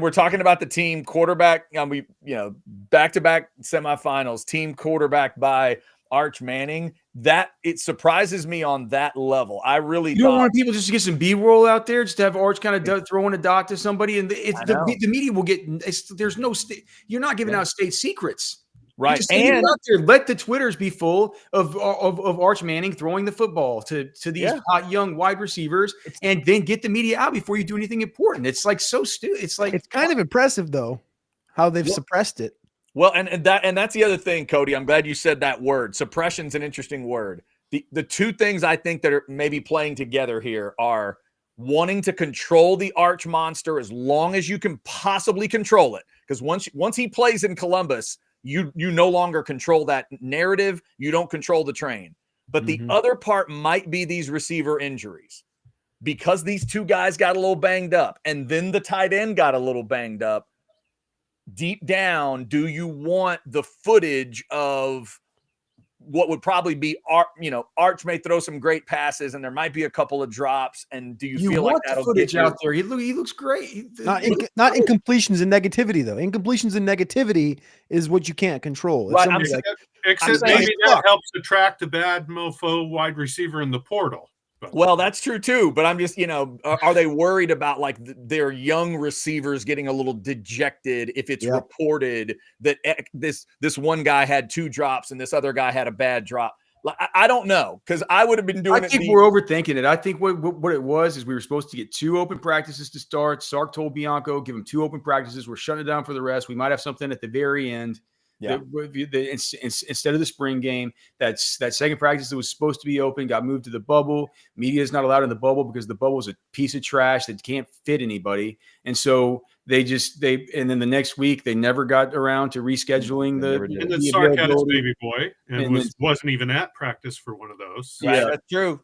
we're talking about the team quarterback. Back-to-back semifinals, team quarterback by Arch Manning. That it surprises me on that level. I really don't want people just to get some B-roll out there, just to have Arch kind of throwing a dot to somebody, and the media will get. There's no you're not giving out state secrets. Right. And out there, let the Twitters be full of Arch Manning throwing the football to these hot young wide receivers, and then get the media out before you do anything important. It's like so stupid. It's like, it's kind of impressive though, how they've suppressed it. Well, and that's the other thing, Cody. I'm glad you said that word. Suppression's an interesting word. The two things I think that are maybe playing together here are wanting to control the Arch monster as long as you can possibly control it. Because once he plays in Columbus, you no longer control that narrative. You don't control the train. But the other part might be these receiver injuries, because these two guys got a little banged up, and then the tight end got a little banged up. Deep down, do you want the footage of what would probably be Arch may throw some great passes, and there might be a couple of drops, and do you feel like that'll footage get out there? He looks great. Not incompletions and negativity though. Incompletions and negativity is what you can't control. Right. Except maybe that helps attract a bad mofo wide receiver in the portal. Well, that's true too, but I'm just, are they worried about like their young receivers getting a little dejected if it's reported that this one guy had 2 drops and this other guy had a bad drop? Like, I don't know, because I would have been doing it. I think we're overthinking it. I think what it was is we were supposed to get 2 open practices to start. Sark told Bianco, give him 2 open practices. We're shutting it down for the rest. We might have something at the very end. Yeah. Instead of the spring game, that second practice that was supposed to be open got moved to the bubble. Media is not allowed in the bubble because the bubble is a piece of trash that can't fit anybody. And so and then the next week they never got around to rescheduling and then Sark had his baby boy and wasn't even at practice for one of those. Yeah, that's true.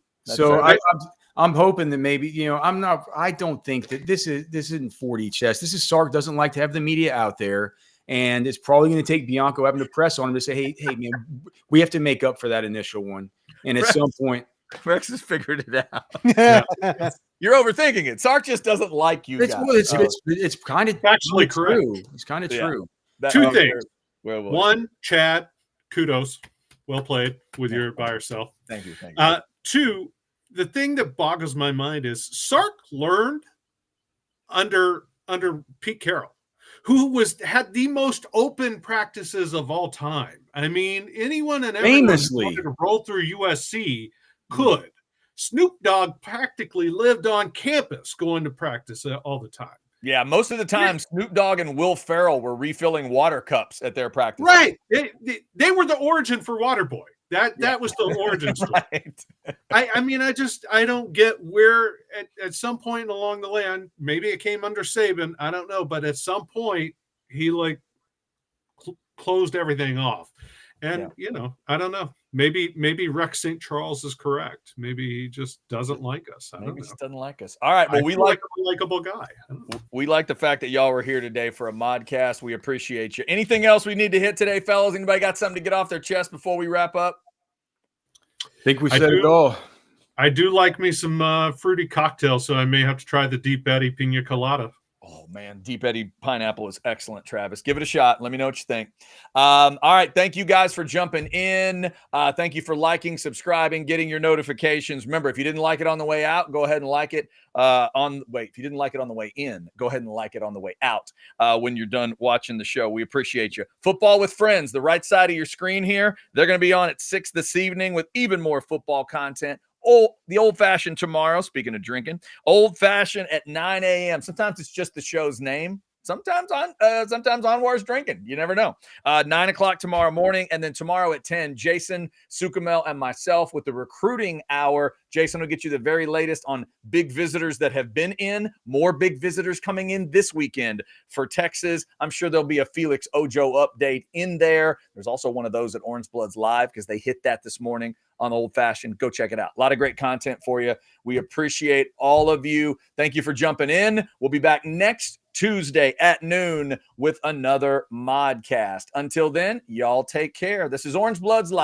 I'm hoping that maybe, I don't think that this isn't 40 chess. This is Sark doesn't like to have the media out there. And it's probably going to take Bianco having to press on him to say, hey, man, we have to make up for that initial one. And at some point, Rex has figured it out. You're overthinking it. Sark just doesn't like you guys. It's kind of actually true. It's kind of true. 2 things. One, Chad, kudos. Well played with your by yourself. Thank you. 2, the thing that boggles my mind is Sark learned under Pete Carroll, who had the most open practices of all time. I mean, anyone and everyone who wanted to roll through USC could. Snoop Dogg practically lived on campus going to practice all the time. Yeah, most of the time, Snoop Dogg and Will Ferrell were refilling water cups at their practice. Right. They were the origin for Waterboy. That was the origin story. Right. I don't get where at some point along the way, maybe it came under Saban, I don't know, but at some point he closed everything off. And I don't know. Maybe Rex St. Charles is correct. Maybe he just doesn't like us. Maybe he just doesn't like us. All right. Well, we like a likable guy. We like the fact that y'all were here today for a modcast. We appreciate you. Anything else we need to hit today, fellas? Anybody got something to get off their chest before we wrap up? I think we said it all. I do like me some fruity cocktails, so I may have to try the Deep Betty Pina Colada. Oh, man, Deep Eddy pineapple is excellent, Travis. Give it a shot. Let me know what you think. All right. Thank you guys for jumping in. Thank you for liking, subscribing, getting your notifications. Remember, if you didn't like it on the way out, go ahead and like it if you didn't like it on the way in, go ahead and like it on the way out when you're done watching the show. We appreciate you. Football with Friends, the right side of your screen here. They're going to be on at 6 this evening with even more football content. The old-fashioned tomorrow, speaking of drinking, old-fashioned at 9 a.m. Sometimes it's just the show's name. Sometimes Anwar's drinking. You never know. 9 o'clock tomorrow morning. And then tomorrow at 10, Jason, Sukamel, and myself with the recruiting hour. Jason will get you the very latest on big visitors that have been in. More big visitors coming in this weekend for Texas. I'm sure there'll be a Felix Ojo update in there. There's also one of those at Orange Bloods Live because they hit that this morning on Old Fashioned. Go check it out. A lot of great content for you. We appreciate all of you. Thank you for jumping in. We'll be back next Tuesday at noon with another Modcast. Until then, y'all take care. This is Orange Bloods Live.